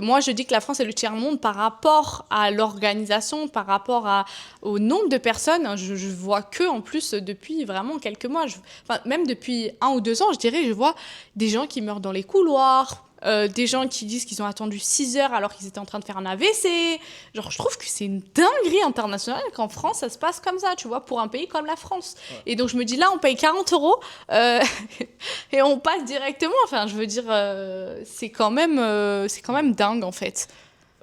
moi je dis que la France est le tiers-monde par rapport à l'organisation, par rapport au nombre de personnes. Je vois que en plus depuis vraiment quelques mois, enfin, même depuis 1 ou 2 ans, je dirais, je vois des gens qui meurent dans les couloirs. Des gens qui disent qu'ils ont attendu 6 heures alors qu'ils étaient en train de faire un AVC. Genre, je trouve que c'est une dinguerie internationale qu'en France, ça se passe comme ça, tu vois, pour un pays comme la France. Ouais. Et donc, je me dis, là, on paye 40 € et on passe directement. Enfin, je veux dire, c'est quand même dingue, en fait.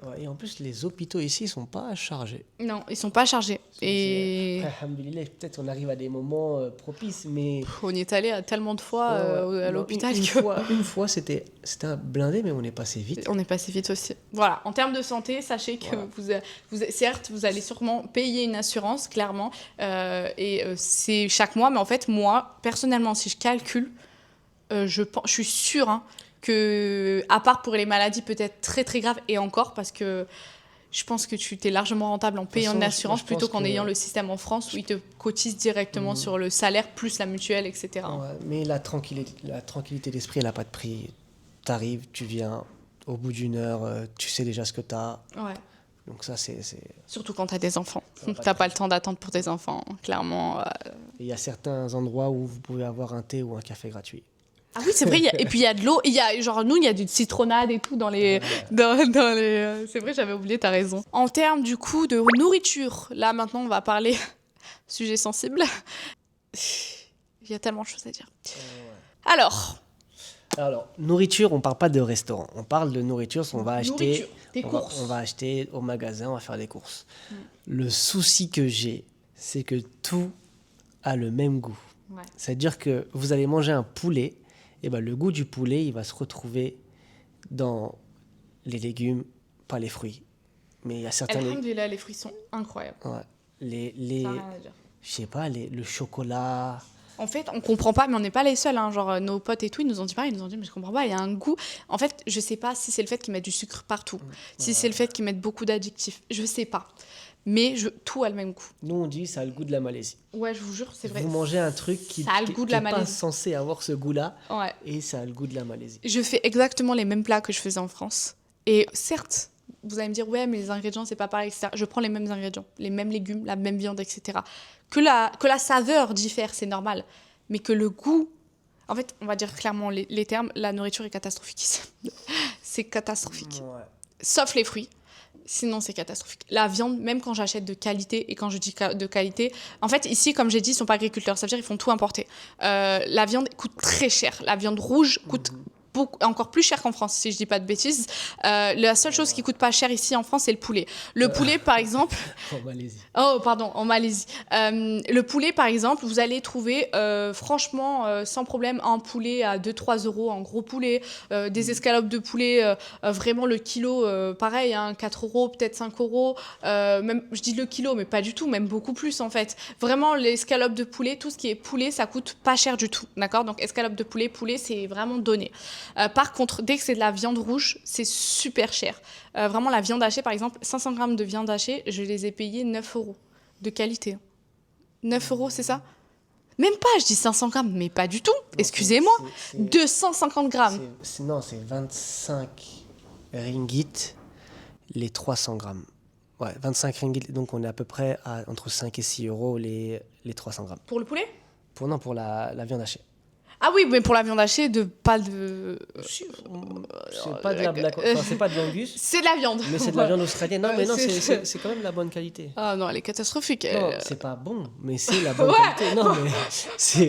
Ouais, et en plus, les hôpitaux ici, ils sont pas chargés. Non, ils sont pas chargés. Et après, alhamdoulilah, peut-être on arrive à des moments propices, mais... On y est allé tellement de fois à l'hôpital une fois, c'était un blindé, mais on est passé vite. On est passé vite aussi. Voilà, en termes de santé, sachez que certes, vous allez sûrement payer une assurance, clairement, et c'est chaque mois, mais en fait, moi, personnellement, si je calcule, je suis sûre, hein, que, à part pour les maladies peut-être très très graves, et encore, parce que je pense que tu t'es largement rentable en payant une assurance plutôt qu'en ayant le système en France où ils te cotisent directement sur le salaire plus la mutuelle, etc. Ouais, mais la tranquillité d'esprit, elle n'a pas de prix. T'arrives, tu viens, au bout d'1 heure, tu sais déjà ce que t'as. Ouais. Donc ça, c'est... Surtout quand t'as des enfants. T'as pas le temps d'attendre pour tes enfants, clairement. Il y a certains endroits où vous pouvez avoir un thé ou un café gratuit. Ah oui, c'est vrai. Et puis il y a de l'eau. Il y a genre il y a du citronnade et tout dans les c'est vrai, j'avais oublié, t'as raison. En termes du coup de nourriture, là maintenant on va parler sujet sensible. Il y a tellement de choses à dire. Alors, nourriture, on parle pas de restaurant. On parle de nourriture, on va acheter courses. On va acheter au magasin, on va faire des courses. Le souci que j'ai, c'est que tout a le même goût. Ouais. C'est-à-dire que vous allez manger un poulet, et ben le goût du poulet, il va se retrouver dans les légumes, pas les fruits. Mais il y a certains... Alhamdoulilah, les fruits sont incroyables. Ouais. Ça a rien à dire. Je sais pas, le chocolat... En fait, on comprend pas, mais on n'est pas les seuls. Hein. Genre, nos potes et tout, ils nous ont dit pareil, ils nous ont dit, mais je comprends pas, il y a un goût. En fait, je sais pas si c'est le fait qu'ils mettent du sucre partout, si c'est le fait qu'ils mettent beaucoup d'additifs, je sais pas. Mais tout a le même goût. Nous, on dit ça a le goût de la Malaisie. Ouais, je vous jure, c'est vrai. Vous mangez un truc qui n'est pas censé avoir ce goût-là, ouais. Et ça a le goût de la Malaisie. Je fais exactement les mêmes plats que je faisais en France. Et certes, vous allez me dire, ouais, mais les ingrédients, c'est pas pareil, etc. Je prends les mêmes ingrédients, les mêmes légumes, la même viande, etc. Que la saveur diffère, c'est normal. Mais que le goût... En fait, on va dire clairement les termes, la nourriture est catastrophique ici. C'est catastrophique. Ouais. Sauf les fruits. Sinon, c'est catastrophique. La viande, même quand j'achète de qualité, et quand je dis de qualité, en fait, ici, comme j'ai dit, ils ne sont pas agriculteurs. Ça veut dire qu'ils font tout importer. La viande coûte très cher. La viande rouge coûte encore plus cher qu'en France, si je dis pas de bêtises. La seule chose qui coûte pas cher ici en France, c'est le poulet. Le poulet, par exemple... En Malaisie. Oh, pardon, en Malaisie. Le poulet, par exemple, vous allez trouver, franchement, sans problème, un poulet à 2-3 €, un gros poulet, des escalopes de poulet, vraiment le kilo, pareil, hein, 4 €, peut-être 5 €. Même, je dis le kilo, mais pas du tout, même beaucoup plus, en fait. Vraiment, les escalopes de poulet, tout ce qui est poulet, ça coûte pas cher du tout, d'accord ? Donc, escalope de poulet, c'est vraiment donné. Par contre, dès que c'est de la viande rouge, c'est super cher. Vraiment, la viande hachée, par exemple, 500 grammes de viande hachée, je les ai payés 9 € de qualité. 9 €, c'est ça ? Même pas, je dis 500 grammes, mais pas du tout. Non, excusez-moi. 250 grammes. Non, c'est 25 ringgit les 300 grammes. Ouais, 25 ringgit, donc on est à peu près à entre 5 et 6 € les 300 grammes. Pour le poulet ? Pour la viande hachée. Ah oui, mais pour la viande hachée, pas de... C'est pas de la blague. Enfin, c'est pas de l'angus, C'est de la viande. mais c'est de la viande australienne. Non, mais non, C'est- c'est quand même la bonne qualité. Ah non, elle est catastrophique. Non, c'est pas bon, mais c'est la bonne qualité. Non, mais c'est.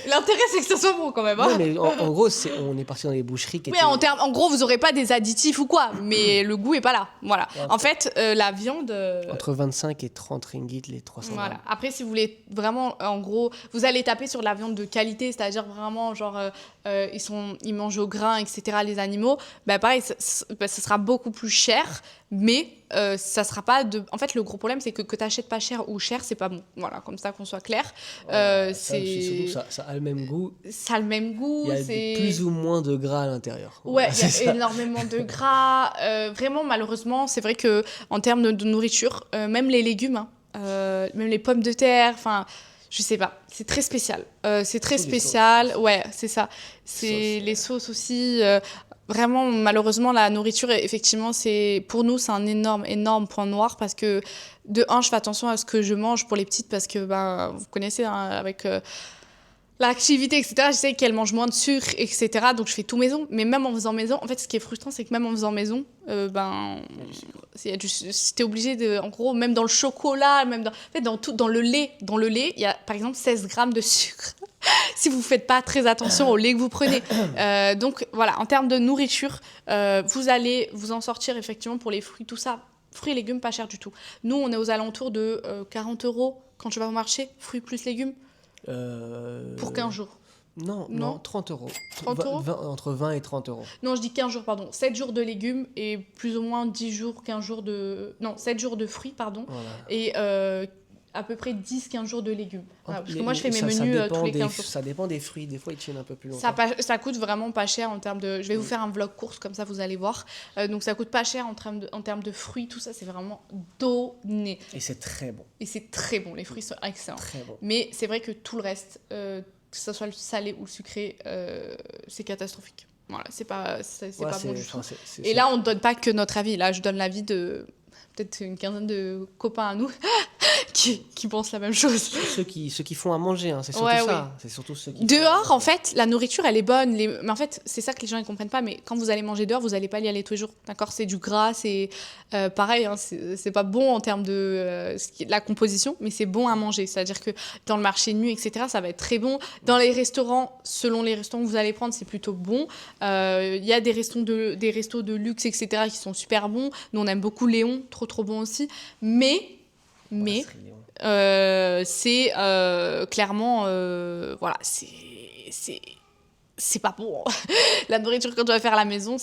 L'intérêt, c'est que ça soit bon quand même. Hein. Non, mais en gros, on est parti dans les boucheries qui Oui, étaient. en gros, vous aurez pas des additifs ou quoi, mais le goût est pas là. Voilà. Ouais, En fait, la viande. Entre 25 et 30 ringgit les 300 Voilà. grammes. Après, si vous voulez vraiment, en gros, vous allez taper sur de la viande de qualité, c'est-à-dire vraiment, genre, ils mangent au grain, etc., les animaux. Bah, pareil, ça sera beaucoup plus cher, mais ça sera pas de. En fait, le gros problème, c'est que t'achètes pas cher ou cher, c'est pas bon. Voilà, comme ça qu'on soit clair. Surtout que ça a le même goût. Ça a le même goût. Il y a plus ou moins de gras à l'intérieur. Ouais, Voilà, il y a énormément de gras. Vraiment, malheureusement, c'est vrai que en termes de nourriture, même les légumes, hein, même les pommes de terre, enfin, je sais pas, c'est très spécial. C'est très Surtout les spécial. Ouais, c'est ça. C'est Sauces. les sauces aussi. Vraiment, malheureusement, la nourriture, effectivement, pour nous, c'est un énorme point noir parce que, de un, je fais attention à ce que je mange pour les petites parce que, ben, vous connaissez, hein, avec l'activité, etc., j'essaie qu'elle mange moins de sucre, etc. Donc je fais tout maison. Mais même en faisant maison, en fait, ce qui est frustrant, c'est que même en faisant maison, t'es obligé de, en gros, même dans le chocolat, même en fait, dans le lait, il y a par exemple 16 grammes de sucre. Si vous ne faites pas très attention au lait que vous prenez. Donc voilà, en termes de nourriture, vous allez vous en sortir effectivement pour les fruits, tout ça. Fruits et légumes, pas cher du tout. Nous, on est aux alentours de 40 € quand tu vas au marché, fruits plus légumes. Pour 15 jours. Non, 30 euros. 30 euros Entre 20 et 30 euros. Non, je dis 15 jours, pardon. 7 jours de légumes et plus ou moins 10 jours, 15 jours de... Non, 7 jours de fruits, pardon. Voilà. Et à peu près 10-15 jours de légumes. Voilà, parce que moi, je fais mes ça menus dépend tous les 15 jours. Ça dépend des fruits. Des fois, ils tiennent un peu plus longtemps. Ça coûte vraiment pas cher en termes de... Je vais vous faire un vlog course, comme ça, vous allez voir. Donc, ça coûte pas cher en termes de fruits. Tout ça, c'est vraiment donné. Et c'est très bon. Et c'est très bon. Les fruits sont excellents. Très bon. Mais c'est vrai que tout le reste, que ce soit le salé ou le sucré, c'est catastrophique. Voilà, c'est pas bon du tout. Et là, on ne donne pas que notre avis. Là, je donne l'avis de peut-être une quinzaine de copains à nous qui pensent la même chose. Ceux qui font à manger, hein, c'est surtout Ouais, ça. oui. C'est surtout ceux qui Dehors, en fait, la nourriture, elle est bonne. Mais en fait, c'est ça que les gens ne comprennent pas. Mais quand vous allez manger dehors, vous n'allez pas y aller tous les jours. D'accord ? C'est du gras, c'est pareil. Hein, c'est pas bon en termes de la composition, mais c'est bon à manger. C'est-à-dire que dans le marché nu, etc., ça va être très bon. Dans les restaurants, selon les restaurants que vous allez prendre, c'est plutôt bon. Il y a des restos de luxe, etc., qui sont super bons. Nous, on aime beaucoup Léon, trop bon aussi. Mais c'est clairement voilà, c'est pas bon. La nourriture qu'on doit faire à la maison,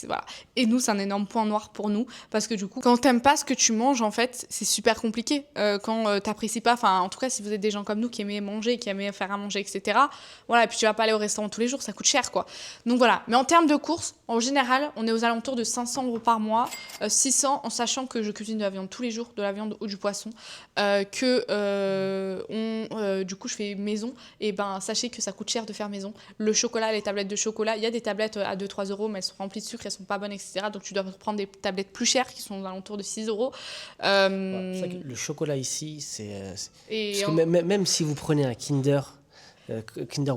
voilà. Et nous, c'est un énorme point noir pour nous parce que du coup, quand t'aimes pas ce que tu manges, en fait, c'est super compliqué. Quand t'apprécies pas, enfin, en tout cas, si vous êtes des gens comme nous qui aimez manger, qui aimez faire à manger, etc. Voilà, et puis tu vas pas aller au restaurant tous les jours, ça coûte cher, quoi. Donc voilà. Mais en termes de courses, en général, on est aux alentours de 500 € par mois, 600 en sachant que je cuisine de la viande tous les jours, de la viande ou du poisson, du coup, je fais maison. Et ben, sachez que ça coûte cher de faire maison. Le chocolat, les tablettes de chocolat, il y a des tablettes à 2-3 €, mais elles sont remplies de sucre, elles sont pas bonnes, etc. Donc tu dois prendre des tablettes plus chères qui sont aux alentours de 6 €. C'est vrai que le chocolat ici, parce que même si vous prenez un Kinder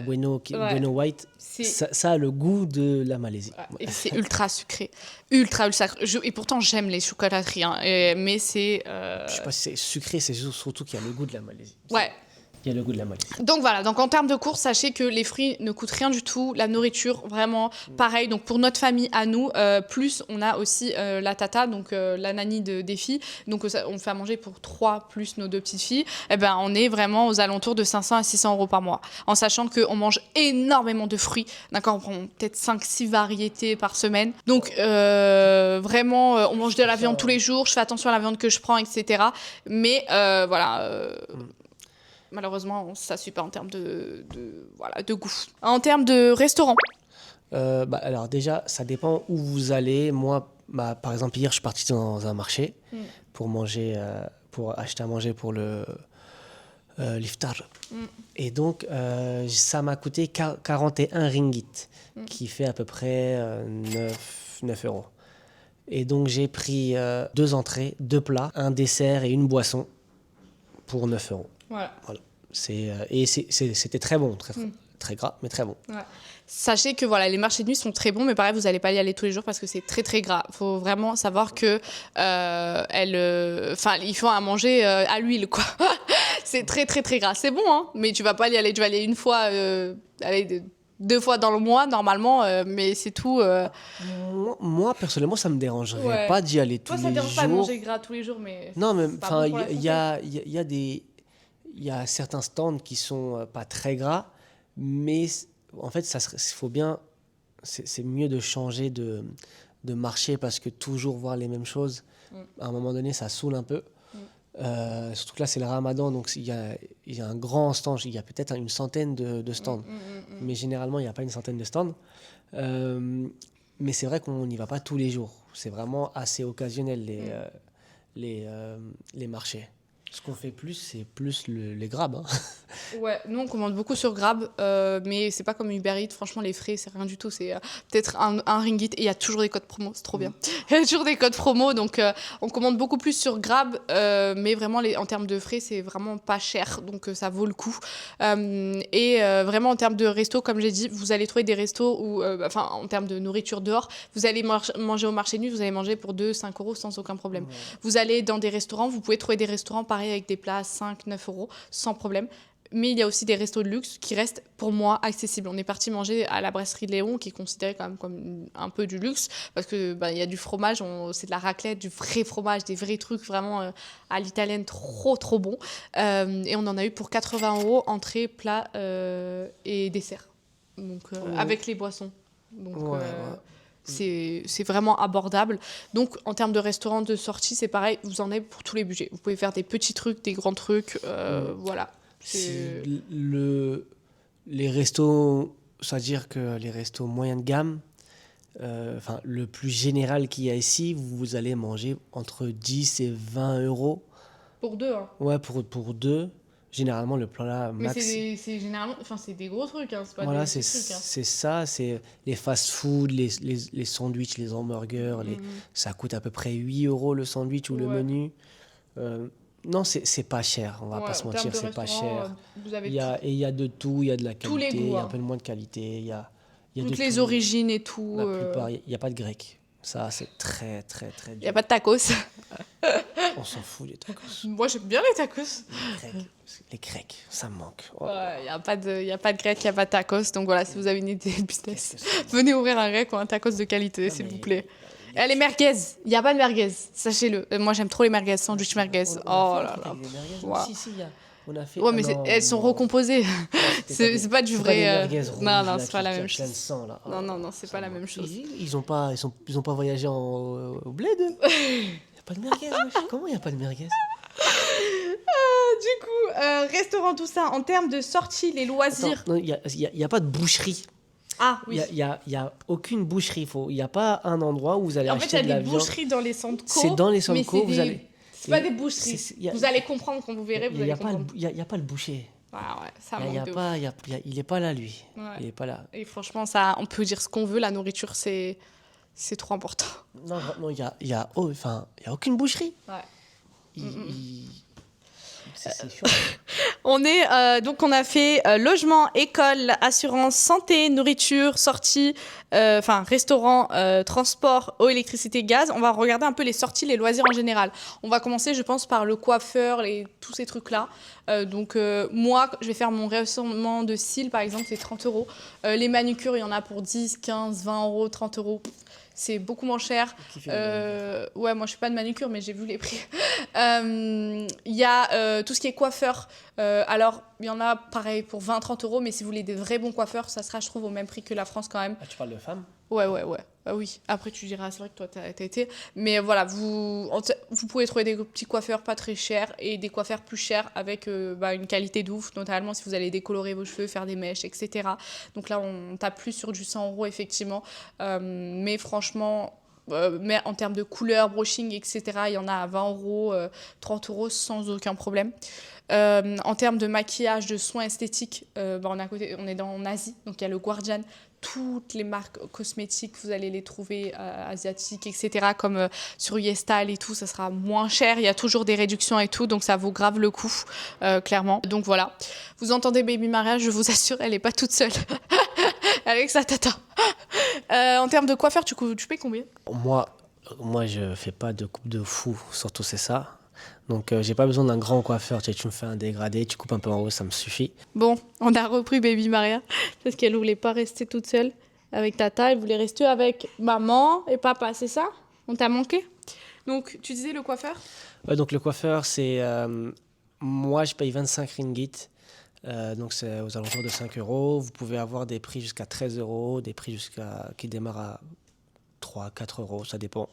Bueno, Bueno White, ça a le goût de la Malaisie. Et c'est ultra sucré. Ultra sucré. Et pourtant, j'aime les chocolateries. Hein, mais c'est... Je sais pas si c'est sucré, c'est surtout qu'il y a le goût de la Malaisie. Ouais. Il y a le goût de la Malaisie. Donc voilà, donc en termes de courses, sachez que les fruits ne coûtent rien du tout. La nourriture, vraiment, pareil. Donc pour notre famille à nous, plus on a aussi la tata, donc la nanny des filles. Donc on fait à manger pour 3 plus nos 2 petites filles. Et ben on est vraiment aux alentours de 500 à 600 € par mois. En sachant qu'on mange énormément de fruits. D'accord, on prend peut-être 5-6 variétés par semaine. Donc vraiment, on mange de la viande tous les jours. Je fais attention à la viande que je prends, etc. Mais voilà... Malheureusement, ça ne suit pas en termes de goût. En termes de restaurant. Alors déjà, ça dépend où vous allez. Moi, par exemple, hier, je suis parti dans un marché pour acheter à manger pour le l'iftar. Et donc, ça m'a coûté 41 ringgit, qui fait à peu près 9 €. Et donc, j'ai pris 2 entrées, 2 plats, un dessert et une boisson pour 9 €. Voilà. C'était très bon, très gras, mais très bon. Ouais. Sachez que voilà, les marchés de nuit sont très bons, mais pareil, vous n'allez pas y aller tous les jours parce que c'est très très gras. Il faut vraiment savoir que ils font à manger à l'huile, quoi. C'est très très très gras. C'est bon, hein, mais tu vas pas y aller. Tu vas aller une fois, deux fois dans le mois normalement, mais c'est tout. Moi, personnellement, ça me dérangerait pas d'y aller tous les jours. Toi, ça dérange pas de manger gras tous les jours, mais non, mais enfin, il y a certains stands qui sont pas très gras, mais en fait, faut bien. C'est mieux de changer de marché parce que toujours voir les mêmes choses, à un moment donné, ça saoule un peu. Surtout que là, c'est le Ramadan, donc il y a un grand stand. Il y a peut-être une centaine de stands, mais généralement, il n'y a pas une centaine de stands. Mais c'est vrai qu'on n'y va pas tous les jours. C'est vraiment assez occasionnel les marchés. Ce qu'on fait plus, c'est plus les Grab. Hein. Ouais, nous on commande beaucoup sur Grab, mais c'est pas comme Uber Eats. Franchement, les frais, c'est rien du tout. C'est peut-être un ringgit et il y a toujours des codes promo, c'est trop bien. Il y a toujours des codes promo, donc on commande beaucoup plus sur Grab, mais vraiment en termes de frais, c'est vraiment pas cher, donc ça vaut le coup. Vraiment en termes de resto, comme j'ai dit, vous allez trouver des restos où, en termes de nourriture dehors, vous allez manger au marché de nuit, vous allez manger pour 2-5 euros sans aucun problème. Ouais. Vous allez dans des restaurants, vous pouvez trouver des restaurants pareil avec des plats à 5-9 euros sans problème. Mais il y a aussi des restos de luxe qui restent, pour moi, accessibles. On est parti manger à la brasserie de Léon, qui est considérée quand même comme un peu du luxe, parce qu'il y a du fromage, c'est de la raclette, du vrai fromage, des vrais trucs vraiment à l'italienne, trop, trop bon. Et on en a eu pour 80 euros, entrée, plat et dessert. Donc, avec les boissons. Donc, c'est vraiment abordable. Donc, en termes de restaurants de sortie, c'est pareil, vous en avez pour tous les budgets. Vous pouvez faire des petits trucs, des grands trucs, voilà. Les restos, c'est-à-dire que les restos moyens de gamme, le plus général qu'il y a ici, vous allez manger entre 10 et 20 euros. Pour deux, hein. Ouais, pour deux. Généralement, le plat là, max. Mais c'est généralement, c'est des gros trucs, hein. C'est pas voilà, des petits trucs. Hein. C'est ça, c'est les fast-food, les sandwichs, les hamburgers, ça coûte à peu près 8 euros le sandwich ou le menu. Non, c'est pas cher, on va pas se mentir, c'est pas cher. Il y a de tout, il y a de la qualité, il y a un peu moins de qualité, il y a toutes les origines et tout. La plupart, il n'y a pas de grec. Ça, c'est très, très, très dur. Il n'y a pas de tacos. On s'en fout, les tacos. Moi, j'aime bien les tacos. Les grecs, ça me manque. Il n'y a pas de grec, il n'y a pas de tacos. Donc voilà, si vous avez une idée de business, venez ouvrir un grec ou un tacos de qualité, s'il vous plaît. Et les merguez, il n'y a pas de merguez, sachez-le. Moi, j'aime trop les merguez, sandwich merguez. Oh là là. On a fait mais elles sont recomposées. C'est pas du vrai. Non, c'est pas la même chose. Non, c'est pas la même chose. Ils ont pas voyagé au bled. Il n'y a pas de merguez. Comment il n'y a pas de merguez? Du coup, restaurant, tout ça, en termes de sortie, les loisirs. Il n'y a pas de boucherie. Ah oui. Il y a aucune boucherie. Il n'y a pas un endroit où vous allez acheter de la viande. En fait, il y a des boucheries dans les centres co. C'est dans les centres co. C'est pas des boucheries. Vous allez comprendre quand vous verrez. Il n'y a pas le boucher. Ah ouais, ça il n'est pas là, lui. Ouais. Il est pas là. Et franchement, ça, on peut dire ce qu'on veut. La nourriture, c'est trop important. Non, il y a aucune boucherie. Ouais. C'est chaud. On a fait logement, école, assurance, santé, nourriture, sortie, restaurant, transport, eau, électricité, gaz. On va regarder un peu les sorties, les loisirs en général. On va commencer, je pense, par le coiffeur, tous ces trucs-là. Moi, je vais faire mon réassortiment de cils, par exemple, c'est 30 euros. Les manucures, il y en a pour 10, 15, 20 euros, 30 euros. C'est beaucoup moins cher. Ouais, moi je suis pas de manucure, mais j'ai vu les prix. Il y a tout ce qui est coiffeur. Alors, il y en a pareil pour 20-30 euros, mais si vous voulez des vrais bons coiffeurs, ça sera, je trouve, au même prix que la France quand même. Ah, tu parles de femmes? Ouais. Oui. Après, tu diras, c'est vrai que toi, t'as été. Mais voilà, vous pouvez trouver des petits coiffeurs pas très chers et des coiffeurs plus chers avec une qualité d'ouf, notamment si vous allez décolorer vos cheveux, faire des mèches, etc. Donc là, on tape plus sur du 100 euros, effectivement. Mais franchement, mais en termes de couleur, brushing, etc., il y en a à 20 euros, 30 euros sans aucun problème. En termes de maquillage, de soins esthétiques, on est en Asie, donc il y a le Guardian. toutes les marques cosmétiques, vous allez les trouver asiatiques, etc. Comme sur YesStyle et tout, ça sera moins cher. Il y a toujours des réductions et tout, donc ça vaut grave le coup, clairement. Donc voilà. Vous entendez Baby Maria, je vous assure, elle n'est pas toute seule avec sa tata. En termes de coiffeur, tu payes combien? Moi, je fais pas de coupe de fou, surtout c'est ça. Donc, j'ai pas besoin d'un grand coiffeur. Tu me fais un dégradé, tu coupes un peu en haut, ça me suffit. Bon, on a repris Baby Maria parce qu'elle voulait pas rester toute seule avec tata, elle voulait rester avec maman et papa, c'est ça? On t'a manqué? Donc, tu disais le coiffeur? Ouais, donc, le coiffeur, c'est... moi, je paye 25 ringgit. Donc, c'est aux alentours de 5 euros. Vous pouvez avoir des prix jusqu'à 13 euros, des prix qui démarrent à 3, 4 euros, ça dépend.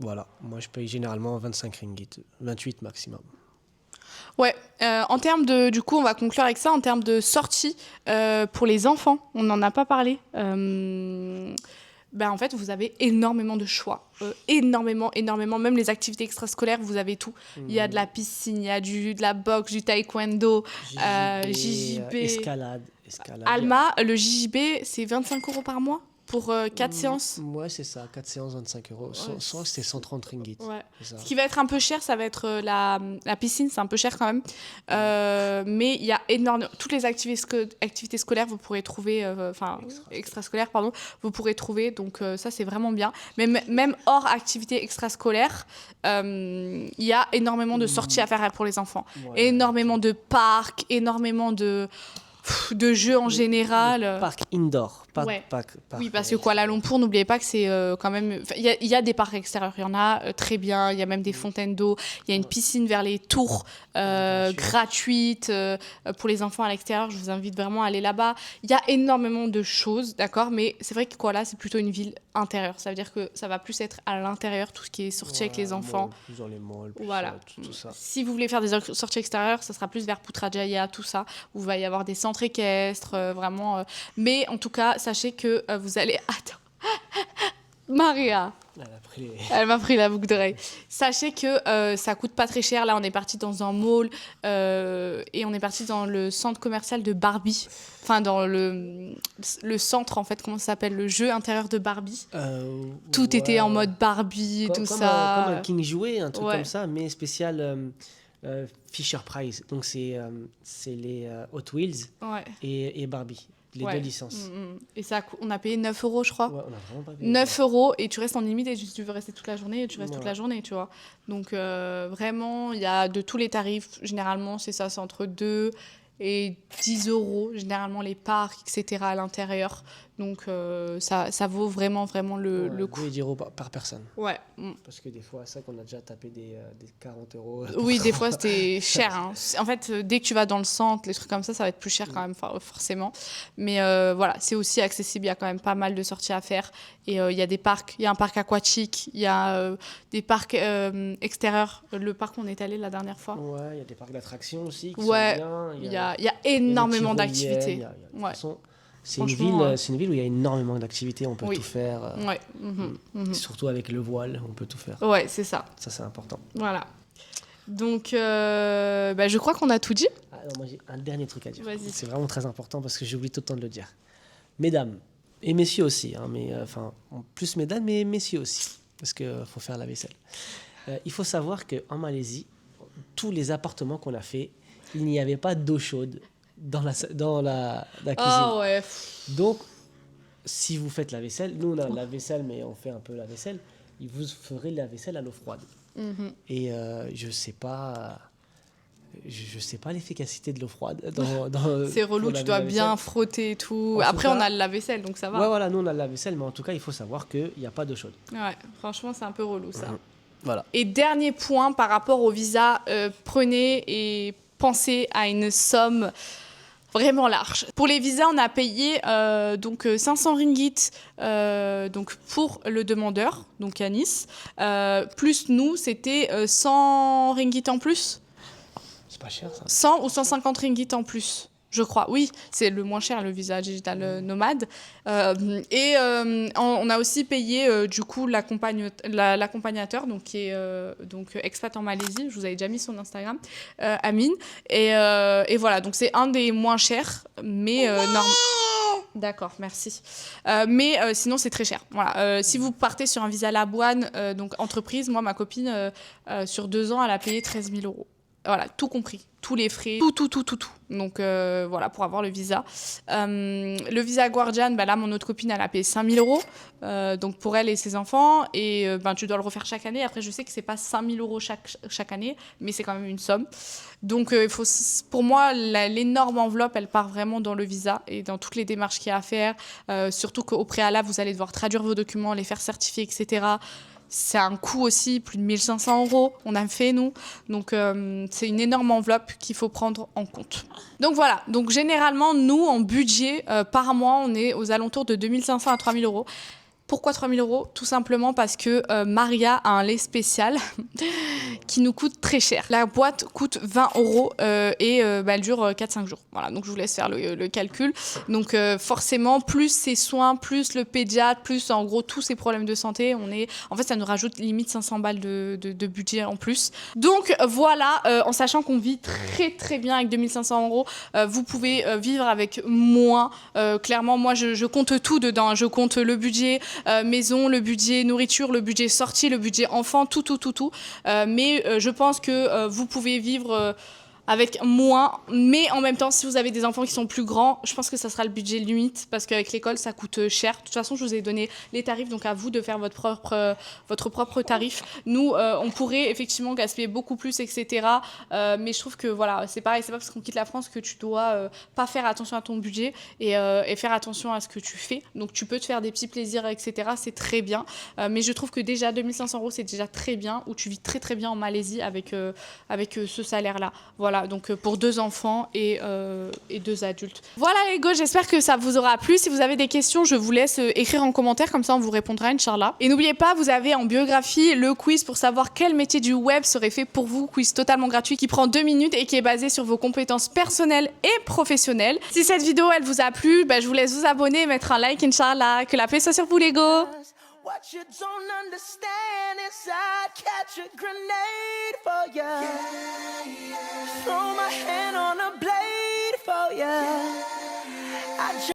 Voilà, moi je paye généralement 25 ringgit, 28 maximum. Ouais, en termes de... Du coup, on va conclure avec ça. En termes de sortie pour les enfants, on n'en a pas parlé. En fait, vous avez énormément de choix. Énormément. Même les activités extrascolaires, vous avez tout. Il y a de la piscine, il y a de la boxe, du taekwondo, JJB. Escalade. Alma, le JJB, c'est 25 euros par mois pour 4 séances. Ouais, c'est ça, 4 séances, 25 euros. Soit c'est 130 ringgit. Ouais. C'est ça. Ce qui va être un peu cher, ça va être la piscine, c'est un peu cher quand même. Mais il y a énormément. Toutes les activités scolaires, vous pourrez trouver, extrascolaires, pardon, vous pourrez trouver. Donc ça, c'est vraiment bien. Mais même hors activités extrascolaires, il y a énormément de sorties à faire pour les enfants. Ouais, énormément de parcs, énormément de jeux en général. Parc indoor. Oui, parce que Kuala Lumpur, n'oubliez pas que c'est quand même... Il y a des parcs extérieurs, il y en a très bien, il y a même des fontaines d'eau, il y a une piscine vers les tours gratuite pour les enfants à l'extérieur, je vous invite vraiment à aller là-bas. Il y a énormément de choses, d'accord, mais c'est vrai que Kuala, c'est plutôt une ville intérieure, ça veut dire que ça va plus être à l'intérieur, tout ce qui est sorti avec les enfants. Plus dans les malls, voilà. Tout ça. Si vous voulez faire des sorties extérieures, ça sera plus vers Putrajaya, tout ça, où il va y avoir des centres équestres, vraiment... Mais en tout cas, sachez que vous allez... Attends. Maria. Elle m'a pris la boucle d'oreille. Sachez que ça coûte pas très cher. Là, on est parti dans un mall et on est parti dans le centre commercial de Barbie. Enfin, dans le centre, en fait, comment ça s'appelle? Le jeu intérieur de Barbie. Tout était en mode Barbie, tout ça. Comme un King Jouet, un truc comme ça, mais spécial Fisher Price. Donc, c'est les Hot Wheels et Barbie. Les deux licences. Et ça, on a payé 9 euros, je crois. Ouais, on a vraiment pas payé 9 euros et tu restes en limite et si tu veux rester toute la journée, tu restes toute la journée, tu vois. Donc, vraiment, il y a de tous les tarifs. Généralement, c'est entre 2 et 10 euros, généralement, les parcs, etc. à l'intérieur. Donc, ça vaut vraiment, vraiment le coup. 2 et 10 euros par personne. Ouais. Parce que des fois, c'est vrai qu'on a déjà tapé des 40 euros. Oui, des fois, c'était cher. Hein. En fait, dès que tu vas dans le centre, les trucs comme ça va être plus cher quand même, forcément. Mais voilà, c'est aussi accessible. Il y a quand même pas mal de sorties à faire. Et il y a des parcs. Il y a un parc aquatique. Il y a des parcs extérieurs. Le parc où on est allé la dernière fois. Ouais, il y a des parcs d'attractions aussi qui sont bien. Il y a énormément d'activités. De toute façon, c'est une ville où il y a énormément d'activités, on peut tout faire. Surtout avec le voile, on peut tout faire. Ouais, c'est ça. Ça, c'est important. Voilà. Donc, je crois qu'on a tout dit. Moi, j'ai un dernier truc à dire. Vas-y. C'est vraiment très important parce que j'oublie tout le temps de le dire. Mesdames, et messieurs aussi, hein, mais plus mesdames, mais messieurs aussi, parce qu'il faut faire la vaisselle. Il faut savoir qu'en Malaisie, tous les appartements qu'on a fait, il n'y avait pas d'eau chaude dans la cuisine. Oh ouais. Donc, si vous faites la vaisselle, nous on a la vaisselle, mais on fait un peu la vaisselle, vous ferez la vaisselle à l'eau froide. Et je sais pas l'efficacité de l'eau froide. C'est relou, tu dois bien frotter et tout. Après, on a le lave-vaisselle, donc ça va. Ouais, voilà, nous on a le lave-vaisselle, mais en tout cas, il faut savoir qu'il n'y a pas d'eau chaude. Ouais, franchement, c'est un peu relou ça. Voilà. Et dernier point par rapport au visa, prenez et pensez à une somme vraiment large. Pour les visas, on a payé 500 ringgit donc pour le demandeur, donc à Nice. Plus nous, c'était 100 ringgit en plus. C'est pas cher ça. 100 ou 150 ringgit en plus. Je crois, oui, c'est le moins cher, le visa digital nomade. On a aussi payé du coup l'accompagnateur, donc qui est donc expat en Malaisie. Je vous avais déjà mis son Instagram, Amine. Et voilà, donc c'est un des moins chers, mais D'accord, merci. Mais sinon, c'est très cher. Voilà. Si vous partez sur un visa Labuan, donc entreprise, moi, ma copine, sur 2 ans, elle a payé 13 000 euros. Voilà, tout compris. Tous les frais, tout. Donc voilà, pour avoir le visa. Le visa Guardian, là, mon autre copine, elle a payé 5 000 euros. Donc pour elle et ses enfants. Et tu dois le refaire chaque année. Après, je sais que c'est pas 5 000 euros chaque année, mais c'est quand même une somme. Donc pour moi, l'énorme enveloppe, elle part vraiment dans le visa et dans toutes les démarches qu'il y a à faire. Surtout qu'au préalable, vous allez devoir traduire vos documents, les faire certifier, etc. C'est un coût aussi, plus de 1 500 euros, on a fait nous. Donc c'est une énorme enveloppe qu'il faut prendre en compte. Donc voilà, donc généralement nous en budget par mois on est aux alentours de 2 500 à 3 000 euros. Pourquoi 3 000 euros? Tout simplement parce que Maria a un lait spécial qui nous coûte très cher. La boîte coûte 20 euros et elle dure 4-5 jours. Voilà, donc je vous laisse faire le calcul. Donc forcément, plus ces soins, plus le pédiatre, plus en gros tous ces problèmes de santé, en fait ça nous rajoute limite 500 balles de budget en plus. Donc voilà, en sachant qu'on vit très très bien avec 2 500 euros, vous pouvez vivre avec moins. Clairement, moi je compte tout dedans. Je compte le budget maison, le budget nourriture, le budget sortie, le budget enfant, tout. Mais je pense que vous pouvez vivre avec moins, mais en même temps, si vous avez des enfants qui sont plus grands, je pense que ça sera le budget limite, parce qu'avec l'école, ça coûte cher. De toute façon, je vous ai donné les tarifs, donc à vous de faire votre propre tarif. Nous, on pourrait effectivement gaspiller beaucoup plus, etc. Mais je trouve que voilà, c'est pareil, c'est pas parce qu'on quitte la France que tu dois pas faire attention à ton budget et faire attention à ce que tu fais. Donc tu peux te faire des petits plaisirs, etc. C'est très bien. Mais je trouve que déjà 2 500 euros, c'est déjà très bien, où tu vis très très bien en Malaisie avec ce salaire-là. Voilà, donc pour 2 enfants et 2 adultes. Voilà les gars, j'espère que ça vous aura plu. Si vous avez des questions, je vous laisse écrire en commentaire, comme ça on vous répondra, Inch'Allah. Et n'oubliez pas, vous avez en biographie le quiz pour savoir quel métier du web serait fait pour vous. Quiz totalement gratuit qui prend 2 minutes et qui est basé sur vos compétences personnelles et professionnelles. Si cette vidéo elle vous a plu, je vous laisse vous abonner et mettre un like, Inch'Allah. Que la paix soit sur vous les gars. What you don't understand is I'd catch a grenade for ya. Throw my hand on a blade for ya.